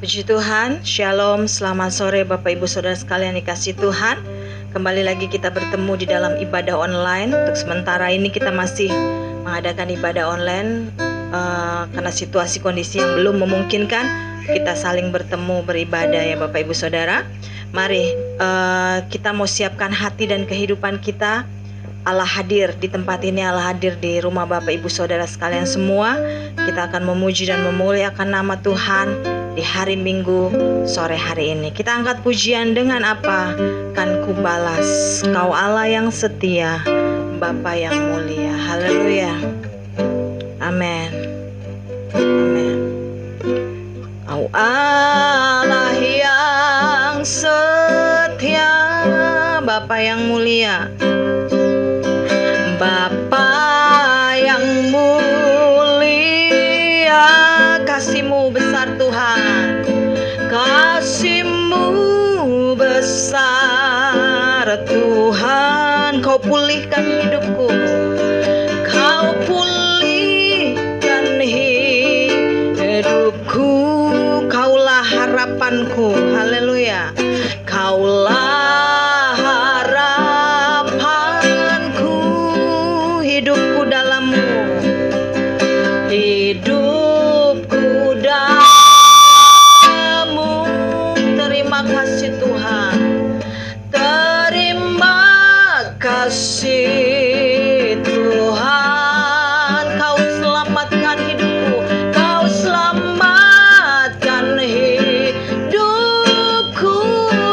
Puji Tuhan, Shalom, selamat sore Bapak Ibu Saudara sekalian dikasih Tuhan. Kembali lagi kita bertemu di dalam ibadah online. Untuk sementara ini kita masih mengadakan ibadah online karena situasi kondisi yang belum memungkinkan kita saling bertemu beribadah ya Bapak Ibu Saudara. Mari kita mau siapkan hati dan kehidupan kita. Allah hadir di tempat ini, Allah hadir di rumah Bapak Ibu Saudara sekalian semua. Kita akan memuji dan memuliakan nama Tuhan di hari Minggu sore hari ini. Kita angkat pujian dengan apa? Kan ku balas, Kau Allah yang setia, Bapa yang mulia. Haleluya. Amin. Amin. Kau Allah yang setia, Bapa yang mulia. Bapa yang mulia, kasih-Mu besar Tuhan, kasih-Mu besar Tuhan. Kau pulihkan hidupku, Kau pulihkan hidupku. Kaulah harapanku, haleluya. Kaulah harapanku, hidupku dalam-Mu, hidupku dalam-Mu. Terima kasih Tuhan, terima kasih Tuhan. Kau selamatkan hidupku, Kau selamatkan hidupku.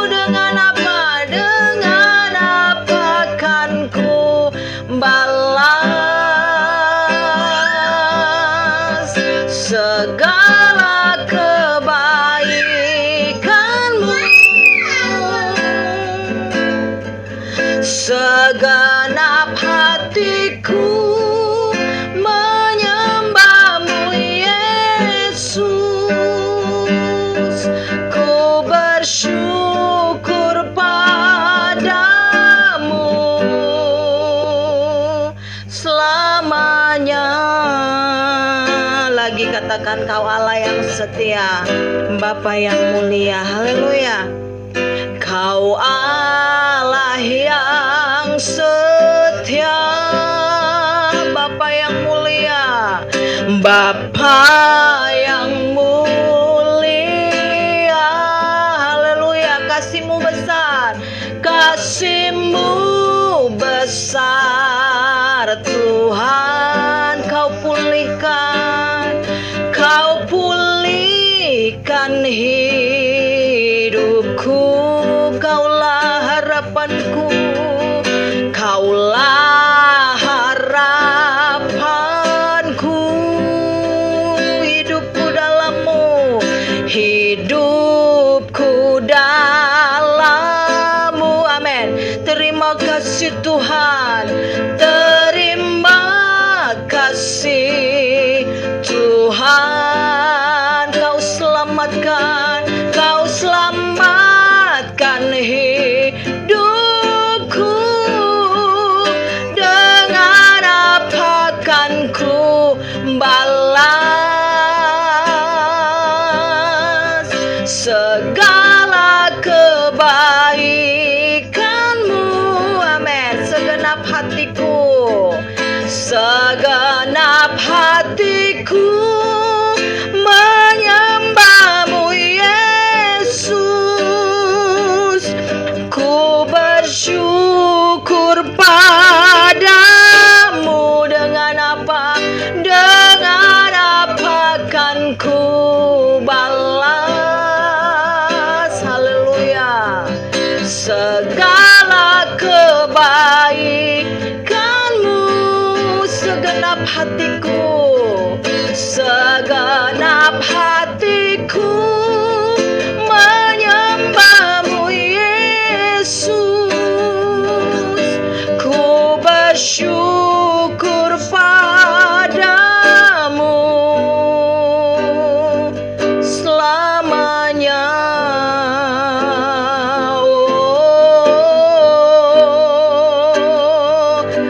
Dengan apa? Dengan apa kan ku balas segala kebaikan-Mu? Segenap hatiku menyembah-Mu Yesus. Ku bersyukur padamu selamanya. Lagi katakan, Kau Allah yang setia, Bapa yang mulia. Haleluya. Kau Allah yang setia, Bapa yang mulia, Bapa yang mulia. Haleluya. Kasih-Mu besar, kasih-Mu besar Tuhan. Kau pulihkan, Kau pulihkan hidupku. Kaulah harapanku, Kaulah harapanku. Hidupku dalam-Mu, hidupku dalam-Mu. Amin. Terima kasih Tuhan, terima kasih Tuhan. Kau selamatkan, Kau selamatkan hidupku. Dengan apa kan ku balas segala kebaikan-Mu? Amin. Segenap hatiku, segenap hatiku menyembah-Mu Yesus. Ku bersyukur padamu. Dengan apa? Dengan apa kan ku balas? Haleluya. Segala kebaikan-Mu. Segenap hatiku, segenap hatiku menyembah-Mu Yesus. Ku bersyukur padamu selamanya.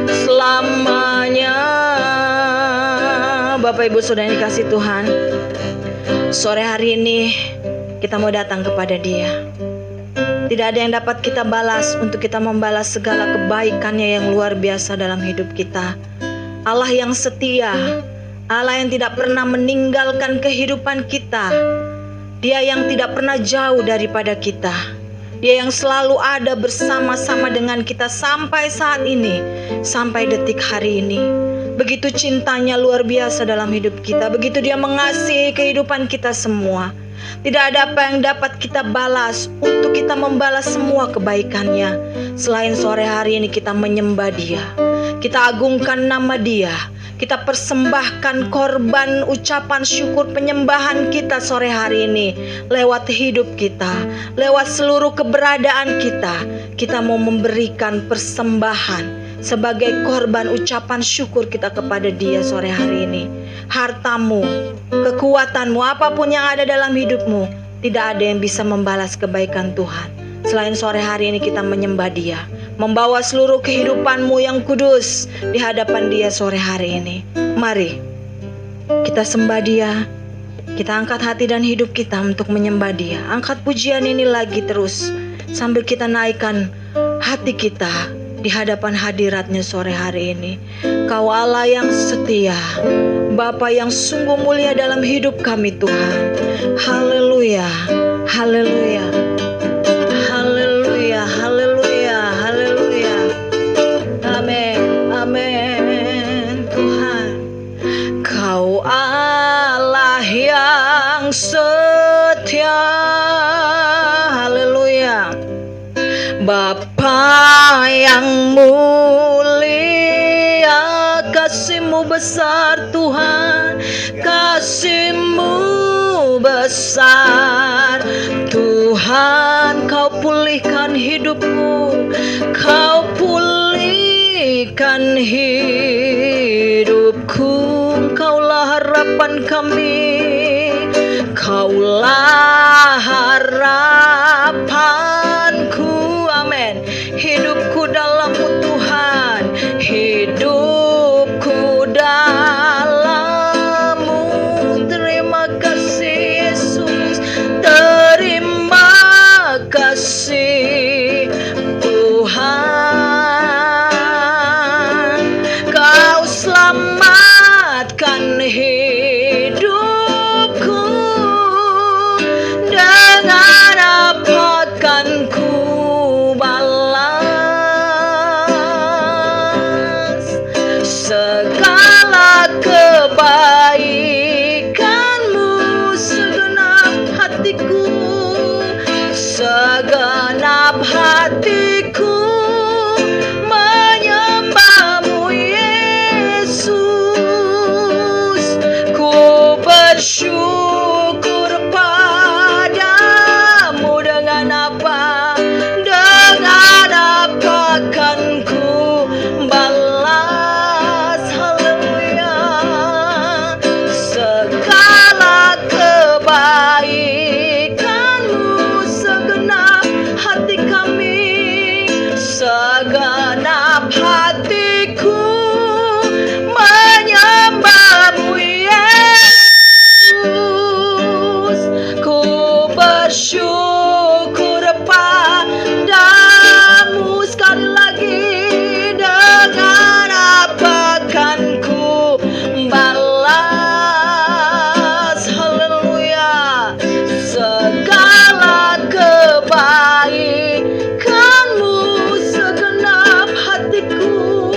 Selamanya. Bapak Ibu Saudara yang dikasih Tuhan, sore hari ini kita mau datang kepada Dia. Tidak ada yang dapat kita balas untuk kita membalas segala kebaikannya yang luar biasa dalam hidup kita. Allah yang setia, Allah yang tidak pernah meninggalkan kehidupan kita. Dia yang tidak pernah jauh daripada kita. Dia yang selalu ada bersama-sama dengan kita sampai saat ini, sampai detik hari ini. Begitu cintanya luar biasa dalam hidup kita. Begitu Dia mengasihi kehidupan kita semua. Tidak ada apa yang dapat kita balas untuk kita membalas semua kebaikannya, selain sore hari ini kita menyembah Dia. Kita agungkan nama Dia. Kita persembahkan korban ucapan syukur penyembahan kita sore hari ini. Lewat hidup kita, lewat seluruh keberadaan kita, kita mau memberikan persembahan sebagai korban ucapan syukur kita kepada Dia sore hari ini. Hartamu, kekuatanmu, apapun yang ada dalam hidupmu, tidak ada yang bisa membalas kebaikan Tuhan selain sore hari ini kita menyembah Dia, membawa seluruh kehidupanmu yang kudus di hadapan Dia sore hari ini. Mari kita sembah Dia. Kita angkat hati dan hidup kita untuk menyembah Dia. Angkat pujian ini lagi terus sambil kita naikkan hati kita di hadapan hadirat-Nya sore hari ini. Kau Allah yang setia, Bapa yang sungguh mulia dalam hidup kami Tuhan. Haleluya, haleluya, haleluya, haleluya, haleluya. Amin, amin Tuhan. Kau Allah yang setia, haleluya. Bapa yang mulia, kasih-Mu besar Tuhan, kasih-Mu besar Tuhan. Kau pulihkan hidupku, Kau pulihkan hidupku. Kaulah harapan kami, Kaulah harapanku. Amin. Hidupku dalam-Mu Tuhan, hidupku dalam-Mu. Terima kasih Yesus, terima kasih Tuhan. Kau selamatkan hidupku, dengan apa akan ku balas segala kebaikan-Mu. Segenap hatiku, segenap hatiku menyembah-Mu Yesus. Ku bersyukur padamu, dengan apa akan ku balas. Haleluya. Segala kebaikan-Mu, segenap hati kami, segenap hatiku menyembah-Mu Yesus. Ku bersyukur padamu. Sekali lagi, dengan apa akan ku balas. Haleluya. Segala kebaikan-Mu, segenap hatiku,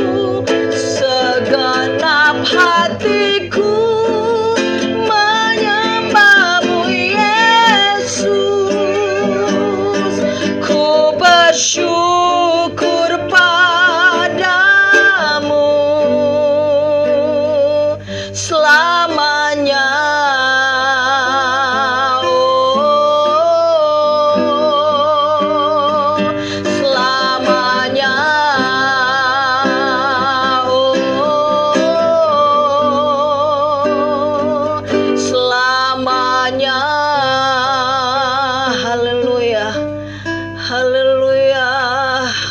segenap hatiku menyembah-Mu Yesus. Ku bersyukur padamu selamanya. Oh, selamanya. Oh, selamanya. Haleluya. Haleluya,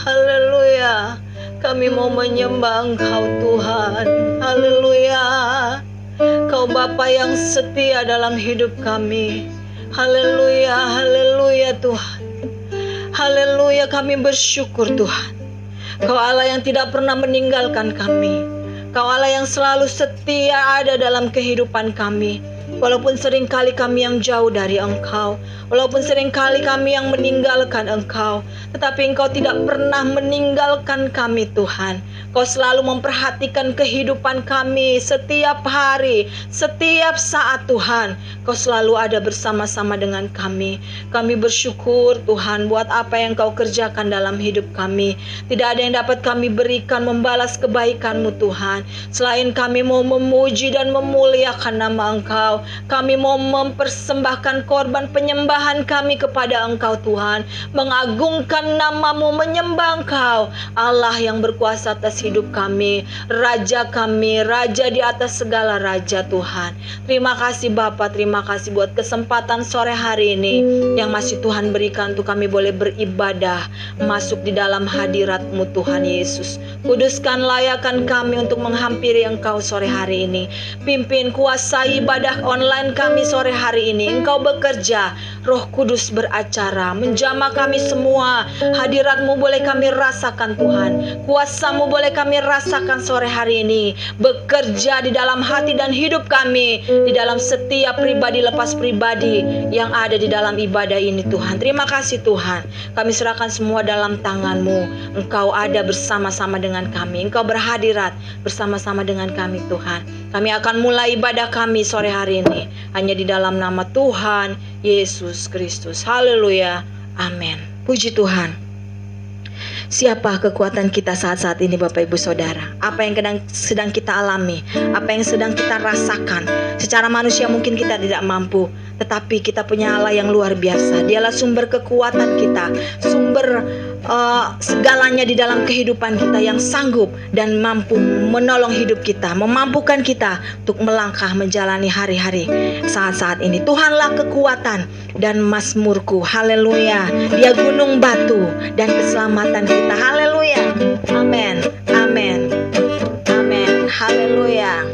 haleluya. Kami mau menyembah Engkau Tuhan. Haleluya. Kau Bapa yang setia dalam hidup kami. Haleluya, haleluya Tuhan. Haleluya, kami bersyukur Tuhan. Kau Allah yang tidak pernah meninggalkan kami. Kau Allah yang selalu setia ada dalam kehidupan kami. Walaupun seringkali kami yang jauh dari Engkau, walaupun seringkali kami yang meninggalkan Engkau, tetapi Engkau tidak pernah meninggalkan kami Tuhan. Kau selalu memperhatikan kehidupan kami setiap hari, setiap saat Tuhan. Kau selalu ada bersama-sama dengan kami. Kami bersyukur Tuhan buat apa yang Kau kerjakan dalam hidup kami. Tidak ada yang dapat kami berikan membalas kebaikan-Mu Tuhan, selain kami mau memuji dan memuliakan nama Engkau. Kami mau mempersembahkan korban penyembahan kami kepada Engkau Tuhan, mengagungkan nama-Mu, menyembah Engkau, Allah yang berkuasa atas hidup kami, Raja kami, Raja di atas segala raja Tuhan. Terima kasih Bapa, terima kasih buat kesempatan sore hari ini yang masih Tuhan berikan untuk kami boleh beribadah, masuk di dalam hadirat-Mu Tuhan Yesus. Kuduskan, layakan kami untuk menghampiri Engkau sore hari ini. Pimpin, kuasai ibadah online kami sore hari ini. Engkau bekerja, Roh Kudus beracara, menjamah kami semua. Hadirat-Mu boleh kami rasakan Tuhan, kuasa-Mu boleh kami rasakan sore hari ini. Bekerja di dalam hati dan hidup kami, di dalam setiap pribadi lepas pribadi yang ada di dalam ibadah ini Tuhan. Terima kasih Tuhan, kami serahkan semua dalam tangan-Mu. Engkau ada bersama-sama dengan kami, Engkau berhadirat bersama-sama dengan kami Tuhan. Kami akan mulai ibadah kami sore hari ini hanya di dalam nama Tuhan Yesus Kristus. Haleluya, amin. Puji Tuhan. Siapa kekuatan kita saat-saat ini Bapak Ibu Saudara? Apa yang sedang kita alami? Apa yang sedang kita rasakan? Secara manusia mungkin kita tidak mampu, tetapi kita punya Allah yang luar biasa. Dialah sumber kekuatan kita, sumber segalanya di dalam kehidupan kita, yang sanggup dan mampu menolong hidup kita, memampukan kita untuk melangkah menjalani hari-hari saat-saat ini. Tuhanlah kekuatan dan mazmurku. Haleluya. Dia gunung batu dan keselamatan kita. Haleluya. Amin. Amin. Amin. Haleluya.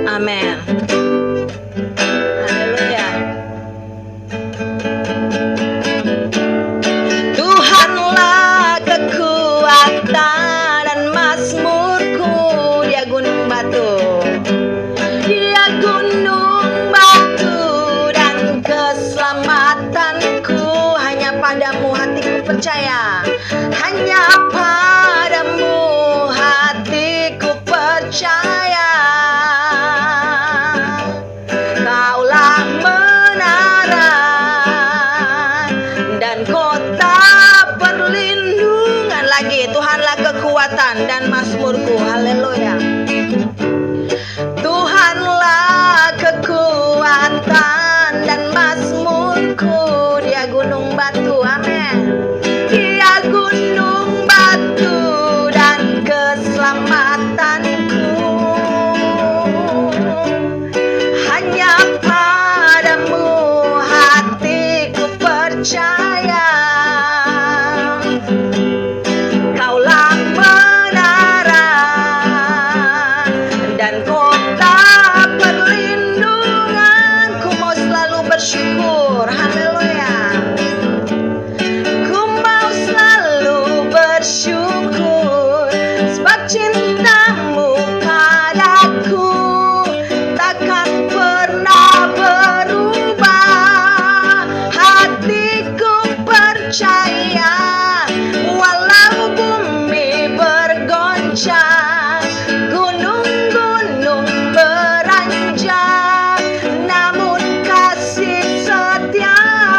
Amin. Haleluya. Tuhanlah kekuatan dan mazmurku. Dia gunung batu. Dia gunung batu dan keselamatanku. Hanya padamu hatiku percaya. Hanya padamu hatiku percaya. Kaulah menara dan kota perlindungan. Lagi, Tuhanlah kekuatan dan mazmurku. Haleluya. Tuhanlah kekuatan dan mazmurku. Dia gunung batu. Amin. Dia gunung batu dan keselamatanku. Hanya padamu hatiku percaya. Kaulah menara dan kota perlindunganku. Mau selalu bersyukur. Haleluya. Ku mau selalu bersyukur sebab cintamu padaku takkan pernah berubah. Hatiku percaya walau bumi bergoncang, gunung-gunung beranjak, namun kasih setiamu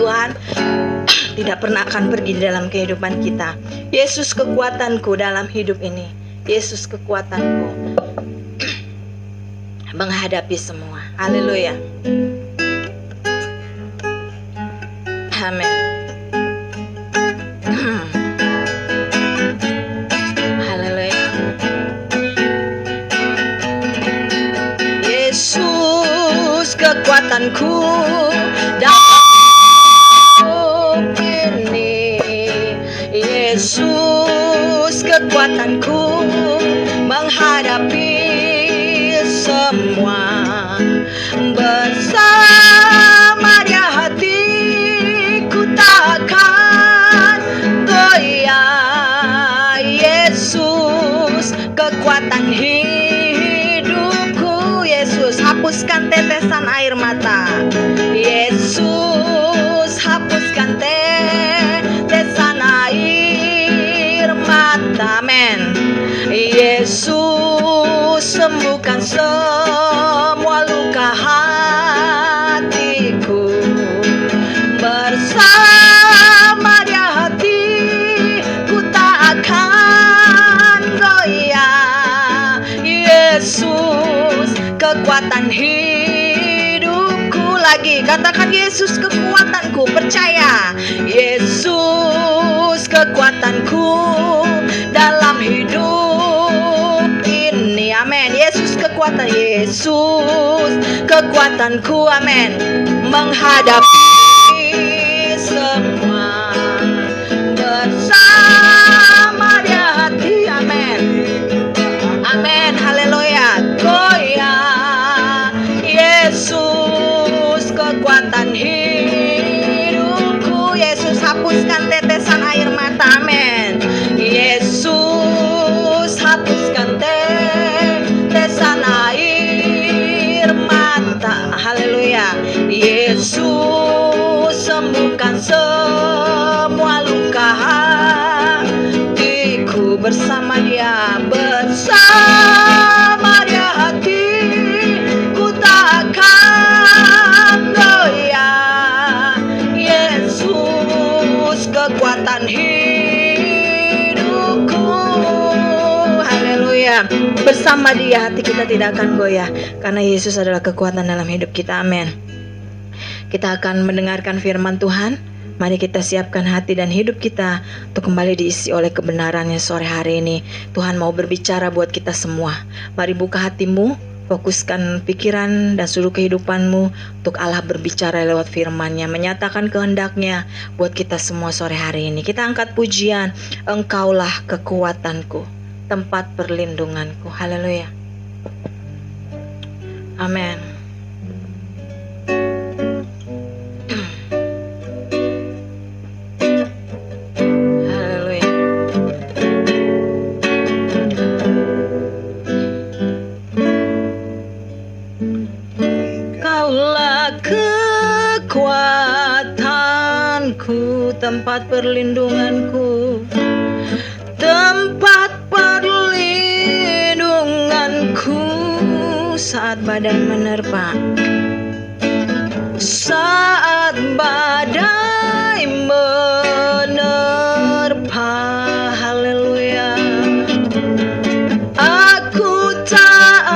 Tuhan tidak pernah akan pergi di dalam kehidupan kita. Yesus kekuatanku dalam hidup ini. Yesus kekuatanku menghadapi semua. Haleluya. Amin. Haleluya. Yesus kekuatanku dalam hidup ini. Yesus kekuatanku menghadapi semua. Bersama Dia hatiku takkan goyah. Yesus kekuatan hidupku. Yesus hapuskan tetesan air mata. Yesus hapuskan tetesan air mata. Amin. Yesus sembuhkan semua luka hatiku. Bersama Dia hatiku tak akan goyah. Yesus kekuatan hidupku. Lagi katakan Yesus kekuatanku. Percaya Yesus kekuatanku dalam hidup ini. Amin. Yesus kekuatan. Yesus kekuatanku. Amin. Menghadapi semua. Bersama Dia hati. Amin. Amin. Haleluya. Goyah. Yesus kekuatan hidupku. Yesus hapuskan tetesan air mata. Amin. Yesus hapuskan tetesan air mata. Haleluya. Yesus sembuhkan semua luka hatiku. Bersama Dia. Bersama Dia hatiku takkan goyah. Yesus kekuatan hidupku. Haleluya. Bersama Dia hati kita tidak akan goyah, karena Yesus adalah kekuatan dalam hidup kita. Amin. Kita akan mendengarkan firman Tuhan. Mari kita siapkan hati dan hidup kita untuk kembali diisi oleh kebenarannya sore hari ini. Tuhan mau berbicara buat kita semua. Mari buka hatimu, fokuskan pikiran dan seluruh kehidupanmu untuk Allah berbicara lewat firman-Nya, menyatakan kehendak-Nya buat kita semua sore hari ini. Kita angkat pujian, Engkaulah kekuatanku, tempat perlindunganku. Haleluya. Amin. Tempat perlindunganku, tempat perlindunganku saat badai menerpa. Saat badai menerpa, haleluya, aku tak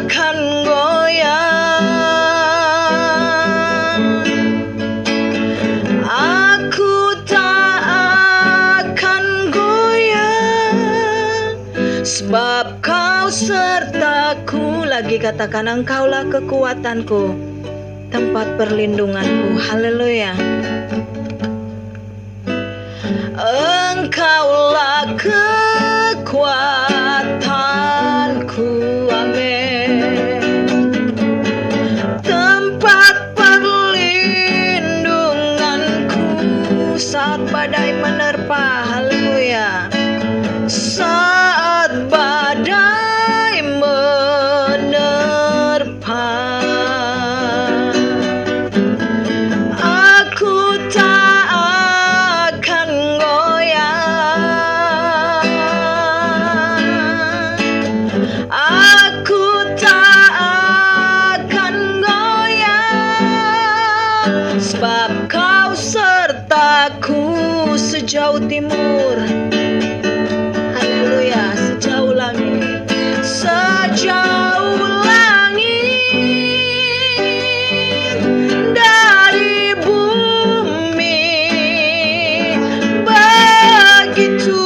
akan goyah. Sebab Kau sertaku. Lagi katakan, Engkaulah kekuatanku, tempat perlindunganku. Haleluya. Engkaulah kekuatanku. Amin. Tempat perlindunganku saat badai menerpa. Haleluya. Saat badai menerpa, aku tak akan goyah. Aku tak akan goyah, sebab Kau timur. Haleluya. Sejauh langit, sejauh langit dari bumi, begitu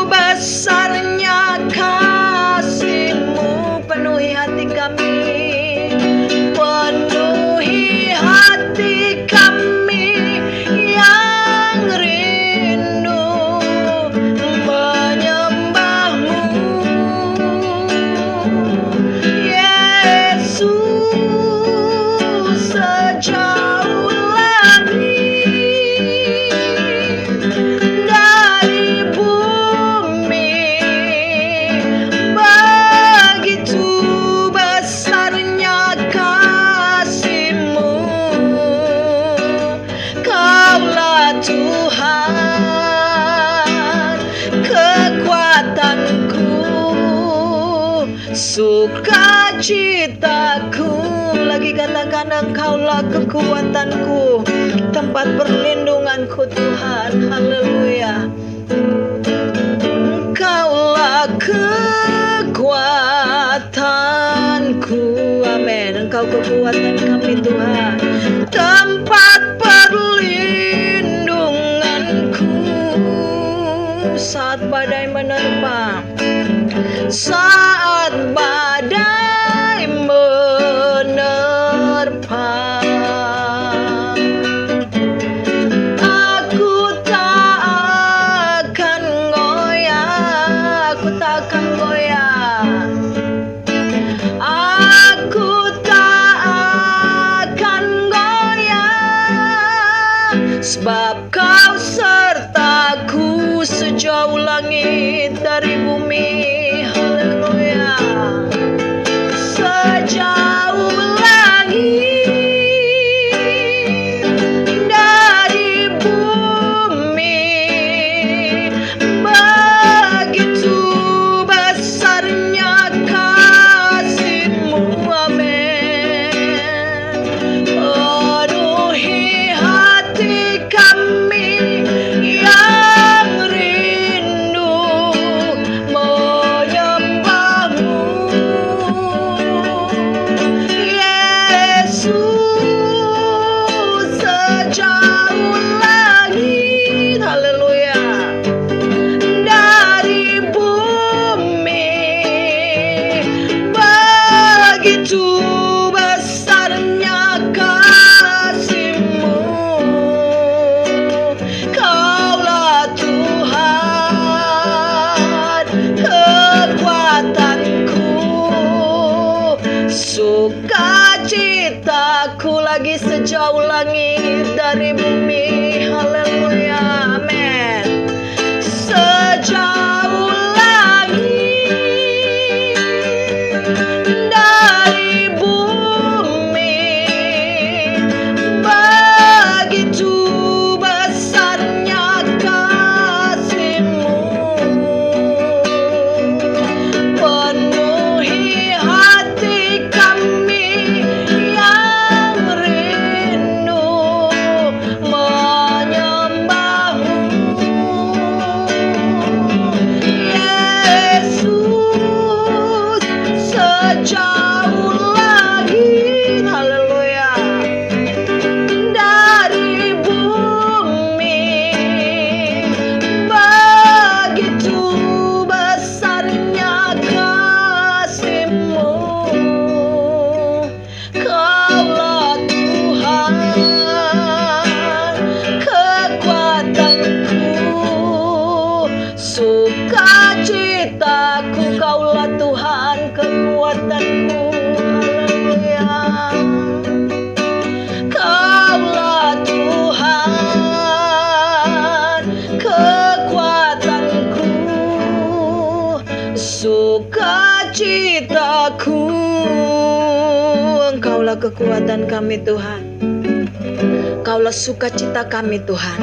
besarnya kasih-Mu. Penuhi hati kami, penuhi hati kami yang rindu menyembah-Mu. Yesus, sejauh langit dari bumi, begitu besarnya kasih-Mu. Kaulah Tuhan, kekuatanku, sukacitaku. Lagi katakan, Engkaulah kekuatanku, tempat perlindunganku Tuhan. Haleluya. Engkaulah kekuatanku. Amin. Engkau kekuatan kami Tuhan, tempat perlindunganku saat badai menerpa. Saat badai menerpa, aku tak akan goyah, aku tak akan goyah, aku tak akan goyah, sebab Kau sertaku sejauh langit dari bumi. Haleluya. Sejauh langit dari bumi, begitu besarnya kasih-Mu. Amin. Penuhi hati kami yang rindu menyembah-Mu. Yesus, sejauh langit, haleluya, dari bumi, begitu besarnya kasih-Mu. Kaulah Tuhan, kekuatanku, sukacitaku. Lagi sejauh langit dari bumi. Haleluya. Amin. Sejauh langit dari bumi, begitu besarnya kasih-Mu. Penuhi hati kami yang rindu menyembah-Mu. Yesus, sejauh langit, haleluya, dari bumi, begitu besarnya kasih-Mu. Kaulah Tuhan, kekuatanku, sukacitaku. Kaulah Tuhan, kekuatanku. Haleluya. Kaulah Tuhan, kekuatanku, sukacitaku. Engkaulah kekuatan kami Tuhan, Engkaulah sukacita kami Tuhan.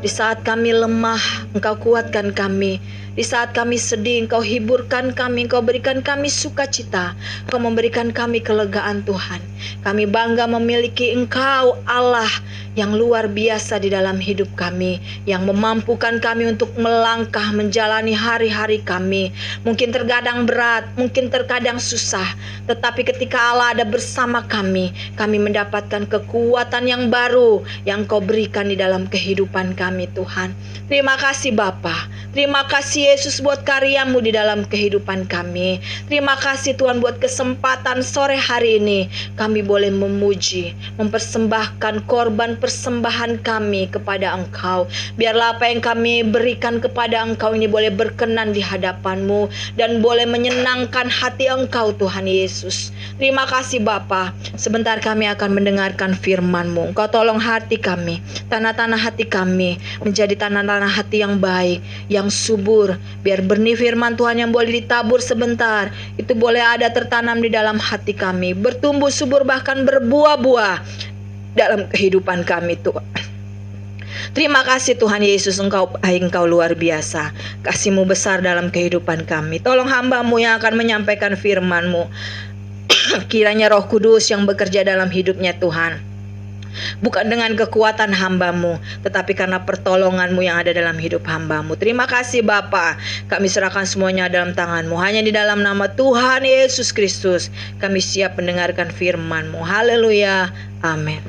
Di saat kami lemah, Engkau kuatkan kami. Di saat kami sedih, Engkau hiburkan kami, Engkau berikan kami sukacita, Engkau memberikan kami kelegaan Tuhan. Kami bangga memiliki Engkau Allah yang luar biasa di dalam hidup kami, yang memampukan kami untuk melangkah menjalani hari-hari kami. Mungkin terkadang berat, mungkin terkadang susah, tetapi ketika Allah ada bersama kami mendapatkan kekuatan yang baru yang Kau berikan di dalam kehidupan kami Tuhan. Terima kasih Bapa. Terima kasih Yesus buat karya-Mu di dalam kehidupan kami. Terima kasih Tuhan buat kesempatan sore hari ini kami boleh memuji, mempersembahkan korban persembahan kami kepada Engkau. Biarlah apa yang kami berikan kepada Engkau ini boleh berkenan di hadapan-Mu dan boleh menyenangkan hati Engkau Tuhan Yesus. Terima kasih Bapa. Sebentar kami akan mendengarkan firman-Mu. Engkau tolong hati kami, tanah-tanah hati kami menjadi tanah-tanah hati yang baik, yang subur. Biar benih firman Tuhan yang boleh ditabur sebentar, itu boleh ada tertanam di dalam hati kami, bertumbuh subur bahkan berbuah-buah dalam kehidupan kami Tuhan. Terima kasih Tuhan Yesus, Engkau luar biasa. Kasih-Mu besar dalam kehidupan kami. Tolong hamba-Mu yang akan menyampaikan firman-Mu. Kiranya Roh Kudus yang bekerja dalam hidupnya Tuhan, bukan dengan kekuatan hamba-Mu, tetapi karena pertolongan-Mu yang ada dalam hidup hamba-Mu. Terima kasih Bapa. Kami serahkan semuanya dalam tangan-Mu. Hanya di dalam nama Tuhan Yesus Kristus kami siap mendengarkan firman-Mu. Haleluya. Amin.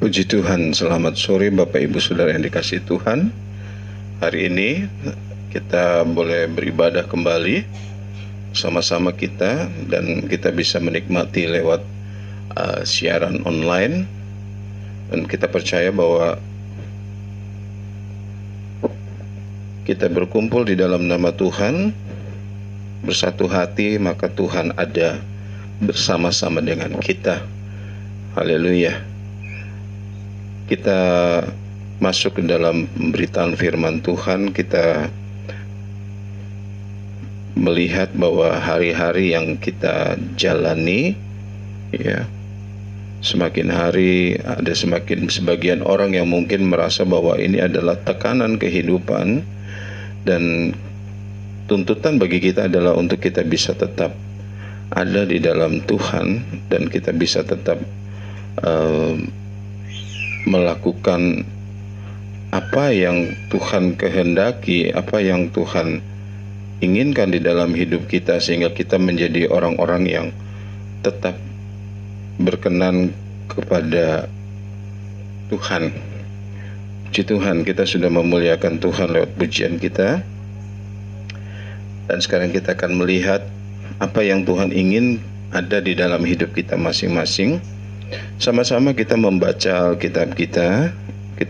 Puji Tuhan, selamat sore Bapak Ibu Saudara yang dikasihi Tuhan. Hari ini kita boleh beribadah kembali sama-sama kita, dan kita bisa menikmati lewat siaran online. Dan kita percaya bahwa kita berkumpul di dalam nama Tuhan, bersatu hati, maka Tuhan ada bersama-sama dengan kita. Haleluya. Kita masuk ke dalam pemberitaan firman Tuhan. Kita melihat bahwa hari-hari yang kita jalani, ya, semakin hari ada sebagian orang yang mungkin merasa bahwa ini adalah tekanan kehidupan, dan tuntutan bagi kita adalah untuk kita bisa tetap ada di dalam Tuhan, dan kita bisa tetap melakukan apa yang Tuhan kehendaki, apa yang Tuhan inginkan di dalam hidup kita, sehingga kita menjadi orang-orang yang tetap berkenan kepada Tuhan. Puji Tuhan, kita sudah memuliakan Tuhan lewat pujian kita, dan sekarang kita akan melihat apa yang Tuhan ingin ada di dalam hidup kita masing-masing. Sama-sama kita membaca Alkitab kita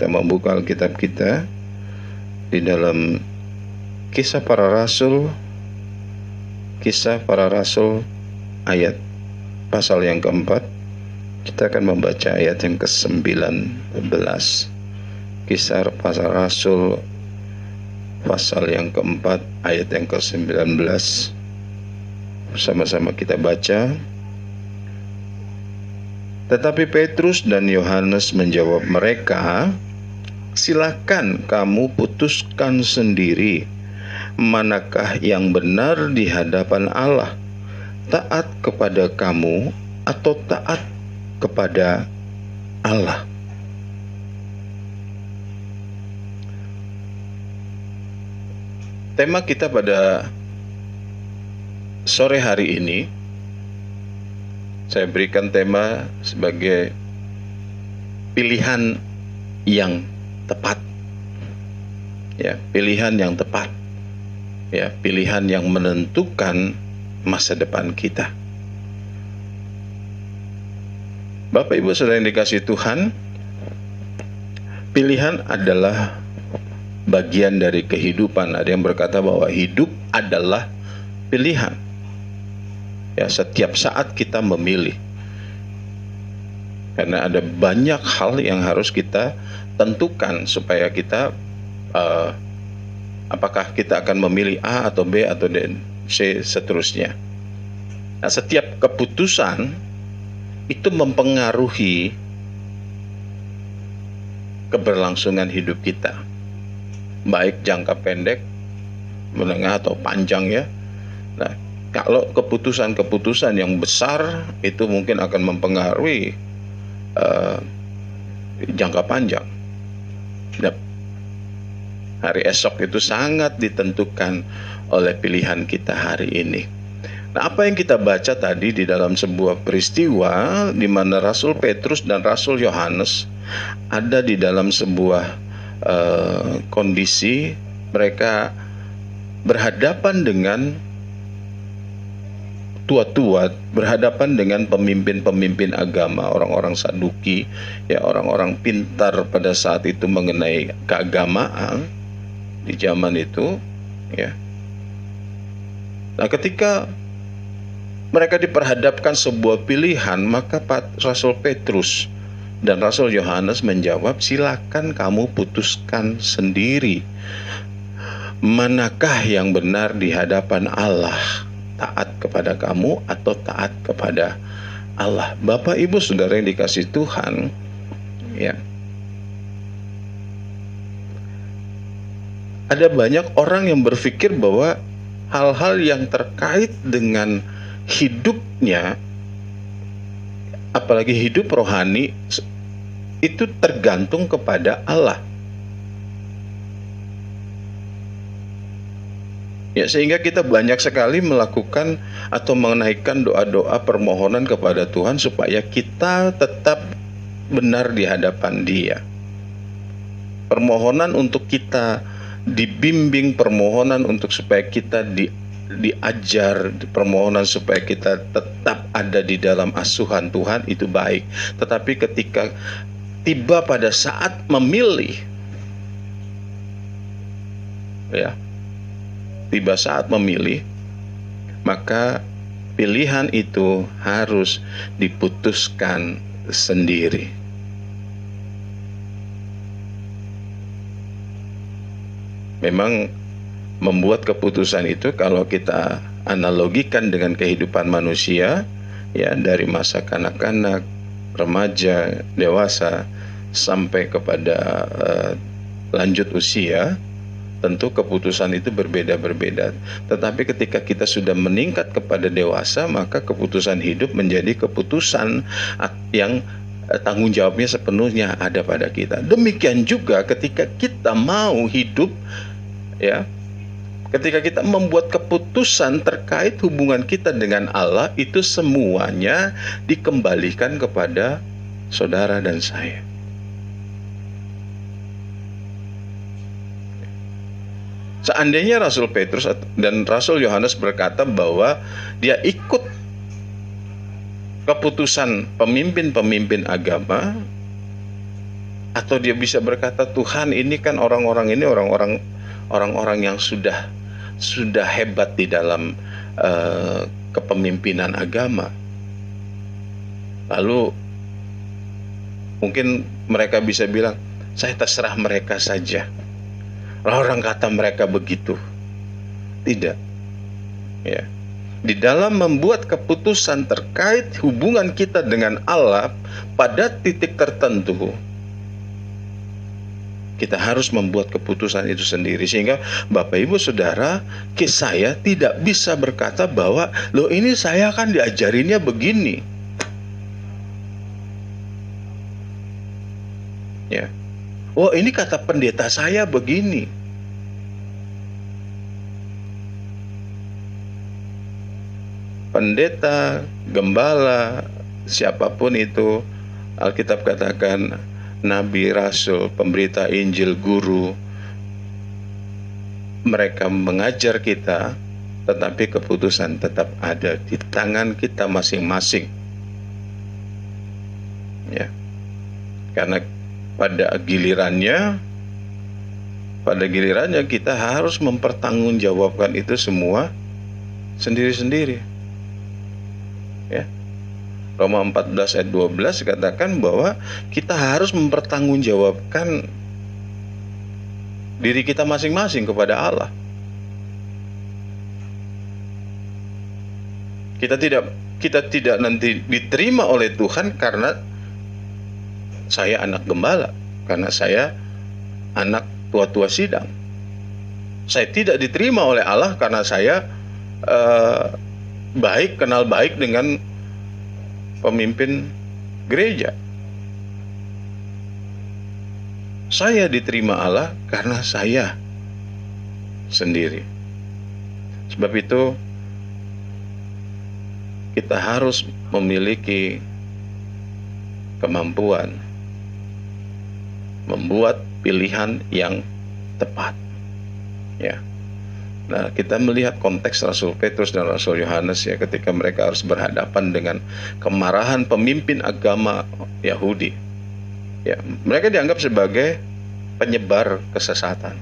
membuka Alkitab kita di dalam Kisah Para Rasul ayat pasal yang keempat. Kita akan membaca ayat yang ke-19. Kisah Para Rasul pasal yang keempat ayat yang ke-19. Bersama-sama kita baca. Tetapi Petrus dan Yohanes menjawab mereka, "Silakan kamu putuskan sendiri, manakah yang benar di hadapan Allah, taat kepada kamu atau taat kepada Allah." Tema kita pada sore hari ini, saya berikan tema sebagai pilihan yang tepat. Ya, pilihan yang tepat. Ya, pilihan yang menentukan masa depan kita. Bapak Ibu Saudara yang dikasihi Tuhan, pilihan adalah bagian dari kehidupan. Ada yang berkata bahwa hidup adalah pilihan. Ya, setiap saat kita memilih. Karena ada banyak hal yang harus kita tentukan supaya kita apakah kita akan memilih A atau B atau D, C seterusnya. Nah, setiap keputusan itu mempengaruhi keberlangsungan hidup kita, baik jangka pendek, menengah atau panjang ya. Nah, kalau keputusan-keputusan yang besar itu mungkin akan mempengaruhi jangka panjang. Dan hari esok itu sangat ditentukan oleh pilihan kita hari ini. Nah, apa yang kita baca tadi di dalam sebuah peristiwa di mana Rasul Petrus dan Rasul Yohanes ada di dalam sebuah kondisi mereka berhadapan dengan tua-tua, berhadapan dengan pemimpin-pemimpin agama, orang-orang Saduki, ya orang-orang pintar pada saat itu mengenai keagamaan di zaman itu, ya. Nah, ketika mereka diperhadapkan sebuah pilihan, maka Rasul Petrus dan Rasul Yohanes menjawab, silakan kamu putuskan sendiri. Manakah yang benar di hadapan Allah? Taat kepada kamu atau taat kepada Allah? Bapak, Ibu, Saudara yang dikasih Tuhan, ya. Ada banyak orang yang berpikir bahwa hal-hal yang terkait dengan hidupnya, apalagi hidup rohani, itu tergantung kepada Allah. Ya, sehingga kita banyak sekali melakukan atau menaikkan doa-doa permohonan kepada Tuhan supaya kita tetap benar di hadapan Dia. Permohonan untuk kita dibimbing, permohonan untuk supaya kita diajar, permohonan supaya kita tetap ada di dalam asuhan Tuhan, itu baik. Tetapi ketika tiba pada saat memilih, ya, tiba saat memilih, maka pilihan itu harus diputuskan sendiri. Memang membuat keputusan itu, kalau kita analogikan dengan kehidupan manusia, ya, dari masa kanak-kanak, remaja, dewasa, sampai kepada lanjut usia, tentu keputusan itu berbeda-berbeda. Tetapi ketika kita sudah meningkat kepada dewasa, maka keputusan hidup menjadi keputusan yang tanggung jawabnya sepenuhnya ada pada kita. Demikian juga ketika kita mau hidup, ya, ketika kita membuat keputusan terkait hubungan kita dengan Allah, itu semuanya dikembalikan kepada saudara dan saya. Seandainya Rasul Petrus dan Rasul Yohanes berkata bahwa dia ikut keputusan pemimpin-pemimpin agama, atau dia bisa berkata, Tuhan, ini kan orang-orang ini orang-orang yang sudah hebat di dalam kepemimpinan agama. Lalu mungkin mereka bisa bilang, saya terserah mereka saja. Orang kata mereka begitu. Tidak. Ya. Di dalam membuat keputusan terkait hubungan kita dengan Allah pada titik tertentu, kita harus membuat keputusan itu sendiri. Sehingga Bapak Ibu Saudara, saya tidak bisa berkata bahwa loh ini saya kan diajarinnya begini. Ya. Oh, ini kata pendeta saya begini. Pendeta, gembala, siapapun itu, Alkitab katakan nabi, rasul, pemberita Injil, guru, mereka mengajar kita, tetapi keputusan tetap ada di tangan kita masing-masing. Ya. Karena pada gilirannya kita harus mempertanggungjawabkan itu semua sendiri-sendiri. Ya. Roma 14 ayat 12 katakan bahwa kita harus mempertanggungjawabkan diri kita masing-masing kepada Allah. Kita tidak nanti diterima oleh Tuhan karena saya anak gembala, karena saya anak tua-tua sidang. Saya tidak diterima oleh Allah karena saya kenal baik dengan pemimpin gereja. Saya diterima Allah karena saya sendiri. Sebab itu kita harus memiliki kemampuan membuat pilihan yang tepat. Ya. Nah, kita melihat konteks Rasul Petrus dan Rasul Yohanes ya, ketika mereka harus berhadapan dengan kemarahan pemimpin agama Yahudi. Ya, mereka dianggap sebagai penyebar kesesatan.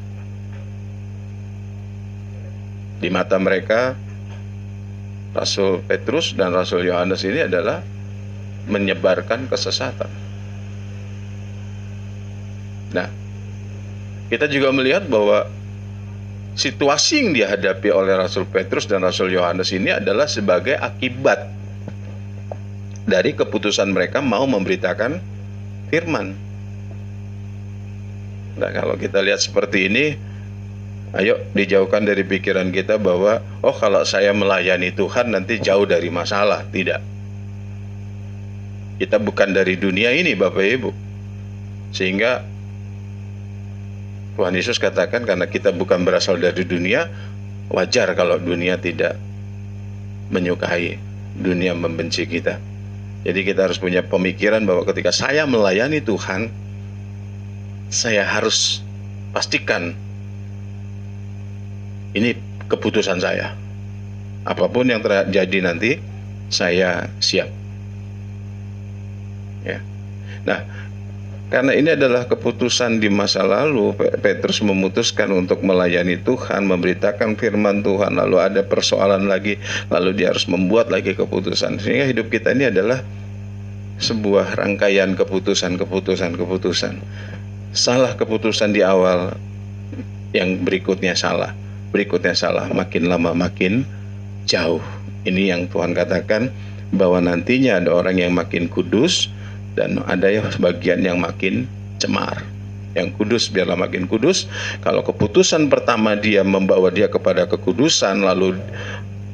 Di mata mereka, Rasul Petrus dan Rasul Yohanes ini adalah menyebarkan kesesatan. Nah, kita juga melihat bahwa situasi yang dihadapi oleh Rasul Petrus dan Rasul Yohanes ini adalah sebagai akibat dari keputusan mereka mau memberitakan firman. Nah, kalau kita lihat seperti ini, ayo dijauhkan dari pikiran kita bahwa kalau saya melayani Tuhan nanti jauh dari masalah. Tidak. Kita bukan dari dunia ini, Bapak Ibu. Sehingga Tuhan Yesus katakan karena kita bukan berasal dari dunia, wajar kalau dunia tidak menyukai, dunia membenci kita. Jadi kita harus punya pemikiran bahwa ketika saya melayani Tuhan, saya harus pastikan ini keputusan saya. Apapun yang terjadi nanti, saya siap. Ya. Nah, karena ini adalah keputusan di masa lalu, Petrus memutuskan untuk melayani Tuhan, memberitakan firman Tuhan, lalu ada persoalan lagi, lalu dia harus membuat lagi keputusan. Sehingga hidup kita ini adalah sebuah rangkaian keputusan. Salah keputusan di awal, yang berikutnya salah, makin lama makin jauh. Ini yang Tuhan katakan bahwa nantinya ada orang yang makin kudus dan ada yang sebagian yang makin cemar. Yang kudus biarlah makin kudus. Kalau keputusan pertama dia membawa dia kepada kekudusan, lalu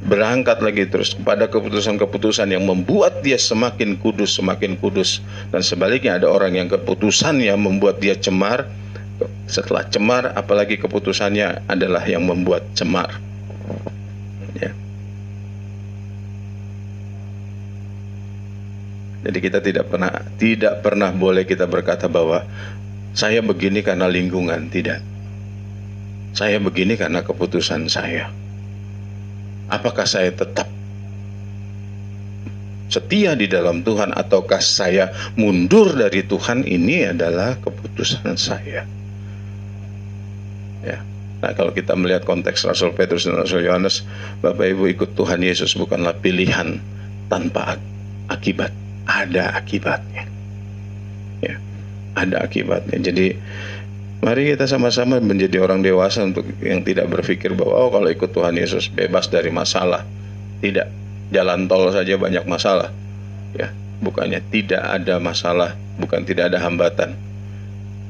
berangkat lagi terus kepada keputusan-keputusan yang membuat dia semakin kudus. Dan sebaliknya ada orang yang keputusannya membuat dia cemar. Setelah cemar, apalagi keputusannya adalah yang membuat cemar. Ya. Jadi kita tidak pernah boleh kita berkata bahwa saya begini karena lingkungan. Tidak. Saya begini karena keputusan saya. Apakah saya tetap setia di dalam Tuhan ataukah saya mundur dari Tuhan? Ini adalah keputusan saya. Ya. Nah, kalau kita melihat konteks Rasul Petrus dan Rasul Yohanes, Bapak Ibu, ikut Tuhan Yesus bukanlah pilihan tanpa akibat. Ada akibatnya. Ya, ada akibatnya. Jadi mari kita sama-sama menjadi orang dewasa untuk yang tidak berpikir bahwa kalau ikut Tuhan Yesus bebas dari masalah. Tidak. Jalan tol saja banyak masalah. Ya, bukannya tidak ada masalah, bukan tidak ada hambatan.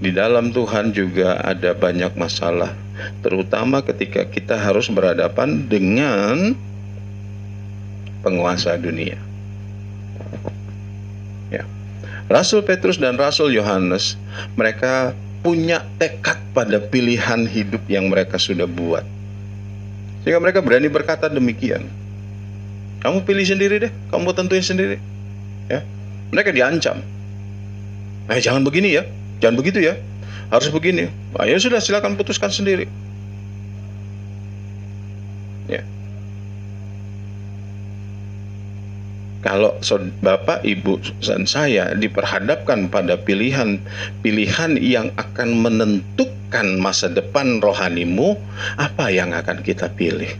Di dalam Tuhan juga ada banyak masalah, terutama ketika kita harus berhadapan dengan penguasa dunia. Ya. Rasul Petrus dan Rasul Yohanes, mereka punya tekad pada pilihan hidup yang mereka sudah buat. Sehingga mereka berani berkata demikian. Kamu pilih sendiri deh, kamu tentuin sendiri. Ya. Mereka diancam. Jangan begini ya, jangan begitu ya, harus begini. Ya sudah, silakan putuskan sendiri. Ya. Kalau Bapak, Ibu, dan saya diperhadapkan pada pilihan yang akan menentukan masa depan rohanimu, apa yang akan kita pilih?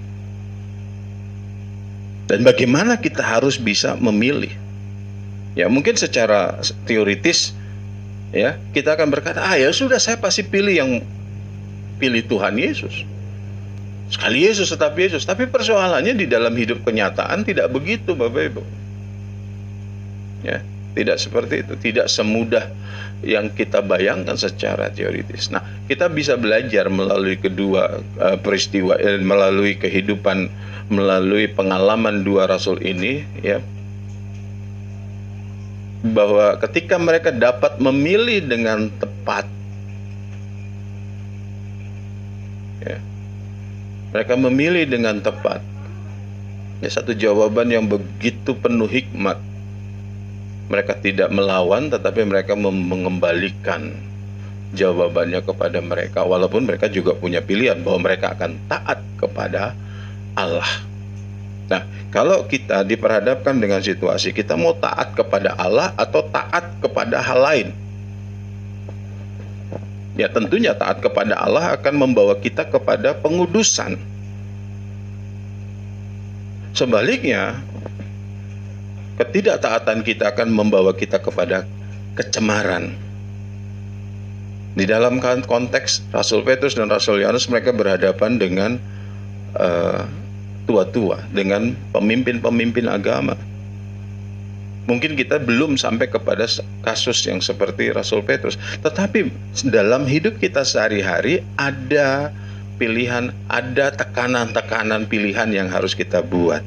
Dan bagaimana kita harus bisa memilih? Ya, mungkin secara teoritis ya, kita akan berkata, ya sudah, saya pasti pilih Tuhan Yesus. Sekali Yesus tetap Yesus. Tapi persoalannya di dalam hidup kenyataan tidak begitu, Bapak Ibu. Ya, tidak seperti itu. Tidak semudah yang kita bayangkan secara teoritis. Nah, kita bisa belajar melalui kedua peristiwa, melalui kehidupan, melalui pengalaman dua rasul ini, ya, bahwa ketika mereka dapat memilih dengan tepat, ya, mereka memilih dengan tepat, ya, satu jawaban yang begitu penuh hikmat. Mereka tidak melawan, tetapi mereka mengembalikan jawabannya kepada mereka, walaupun mereka juga punya pilihan bahwa mereka akan taat kepada Allah. Nah, kalau kita diperhadapkan dengan situasi kita mau taat kepada Allah atau taat kepada hal lain, ya tentunya taat kepada Allah akan membawa kita kepada pengudusan. Sebaliknya, ketidaktaatan kita akan membawa kita kepada kecemaran. Di dalam konteks Rasul Petrus dan Rasul Yohanes, mereka berhadapan dengan tua-tua, dengan pemimpin-pemimpin agama. Mungkin kita belum sampai kepada kasus yang seperti Rasul Petrus, tetapi dalam hidup kita sehari-hari ada pilihan, ada tekanan-tekanan pilihan yang harus kita buat,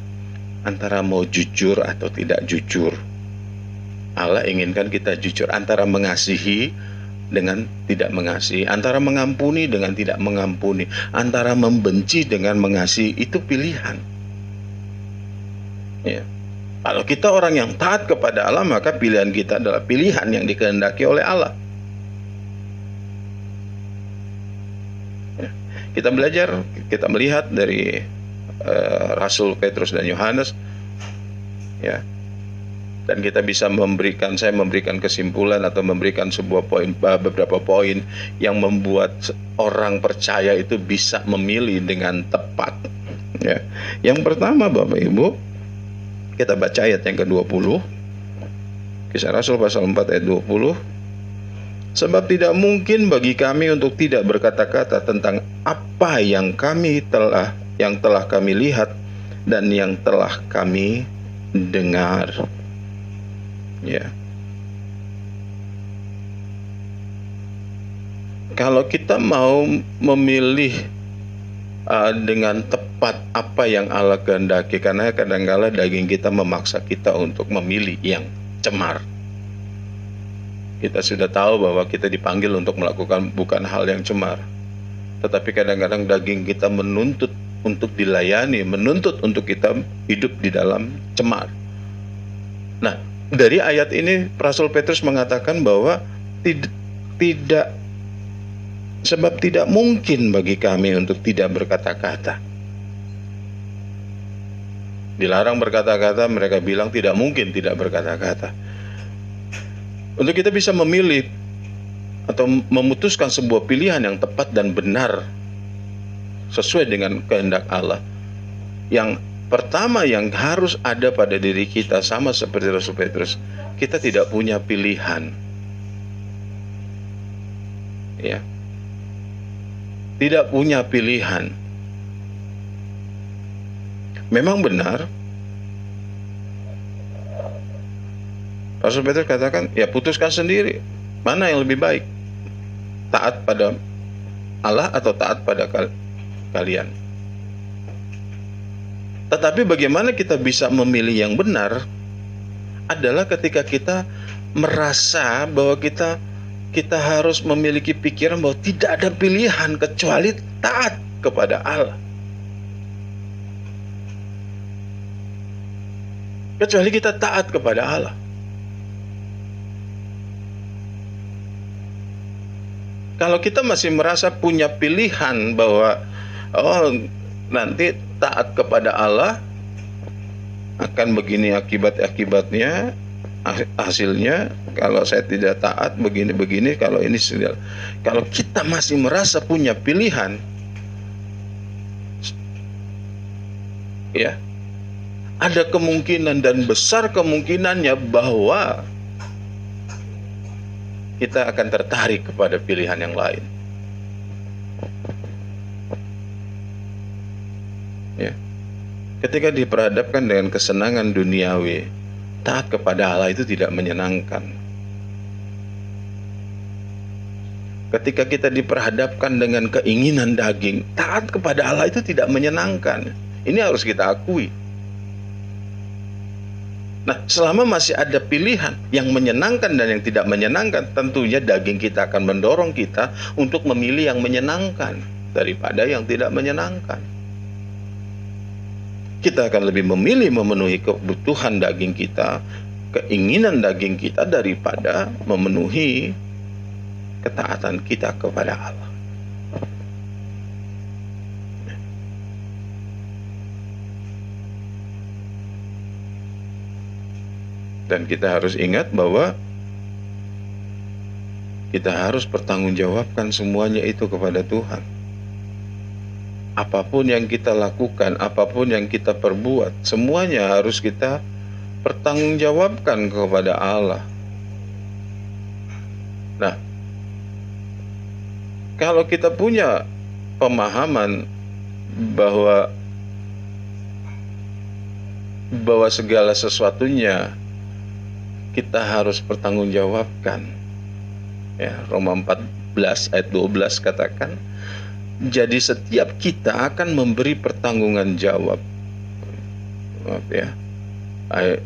antara mau jujur atau tidak jujur. Allah inginkan kita jujur, antara mengasihi dengan tidak mengasihi, antara mengampuni dengan tidak mengampuni, antara membenci dengan mengasihi. Itu pilihan, ya. Kalau kita orang yang taat kepada Allah, maka pilihan kita adalah pilihan yang dikehendaki oleh Allah. Ya. Kita belajar, kita melihat dari Rasul Petrus dan Yohanes, ya, dan kita bisa saya memberikan kesimpulan atau memberikan beberapa poin yang membuat orang percaya itu bisa memilih dengan tepat, ya. Yang pertama, Bapak Ibu, kita baca ayat yang ke-20, Kisah Rasul pasal 4 ayat 20. Sebab tidak mungkin bagi kami untuk tidak berkata-kata tentang apa yang telah kami lihat dan yang telah kami dengar. Ya. Kalau kita mau memilih dengan tepat apa yang Allah kehendaki, karena kadang-kala daging kita memaksa kita untuk memilih yang cemar. Kita sudah tahu bahwa kita dipanggil untuk melakukan bukan hal yang cemar, tetapi kadang-kadang daging kita menuntut untuk dilayani, menuntut untuk kita hidup di dalam cemar. Nah, dari ayat ini Rasul Petrus mengatakan bahwa sebab tidak mungkin bagi kami untuk tidak berkata-kata. Dilarang berkata-kata, mereka bilang tidak mungkin tidak berkata-kata. Untuk kita bisa memilih atau memutuskan sebuah pilihan yang tepat dan benar sesuai dengan kehendak Allah, yang pertama yang harus ada pada diri kita, sama seperti Rasul Petrus, kita tidak punya pilihan, ya, tidak punya pilihan. Memang benar Rasul Petrus katakan, ya putuskan sendiri mana yang lebih baik, taat pada Allah atau taat pada kalian. Tetapi bagaimana kita bisa memilih yang benar adalah ketika kita merasa bahwa kita harus memiliki pikiran bahwa tidak ada pilihan kecuali taat kepada Allah. Kecuali kita taat kepada Allah. Kalau kita masih merasa punya pilihan bahwa nanti taat kepada Allah akan begini akibatnya, hasilnya, kalau saya tidak taat begini, kalau ini sudah. Kalau kita masih merasa punya pilihan, ya, ada kemungkinan dan besar kemungkinannya bahwa kita akan tertarik kepada pilihan yang lain. Ya. Ketika diperhadapkan dengan kesenangan duniawi, taat kepada Allah itu tidak menyenangkan. Ketika kita diperhadapkan dengan keinginan daging, taat kepada Allah itu tidak menyenangkan. Ini harus kita akui. Nah, selama masih ada pilihan yang menyenangkan dan yang tidak menyenangkan, tentunya daging kita akan mendorong kita untuk memilih yang menyenangkan daripada yang tidak menyenangkan. Kita akan lebih memilih memenuhi kebutuhan daging kita, keinginan daging kita, daripada memenuhi ketaatan kita kepada Allah. Dan kita harus ingat bahwa kita harus bertanggungjawabkan semuanya itu kepada Tuhan. Apapun yang kita lakukan, apapun yang kita perbuat, semuanya harus kita pertanggungjawabkan kepada Allah. Nah, kalau kita punya pemahaman bahwa segala sesuatunya kita harus pertanggungjawabkan, ya, Roma 14 ayat 12 katakan, jadi setiap kita akan memberi pertanggungan jawab. Maaf ya, ayat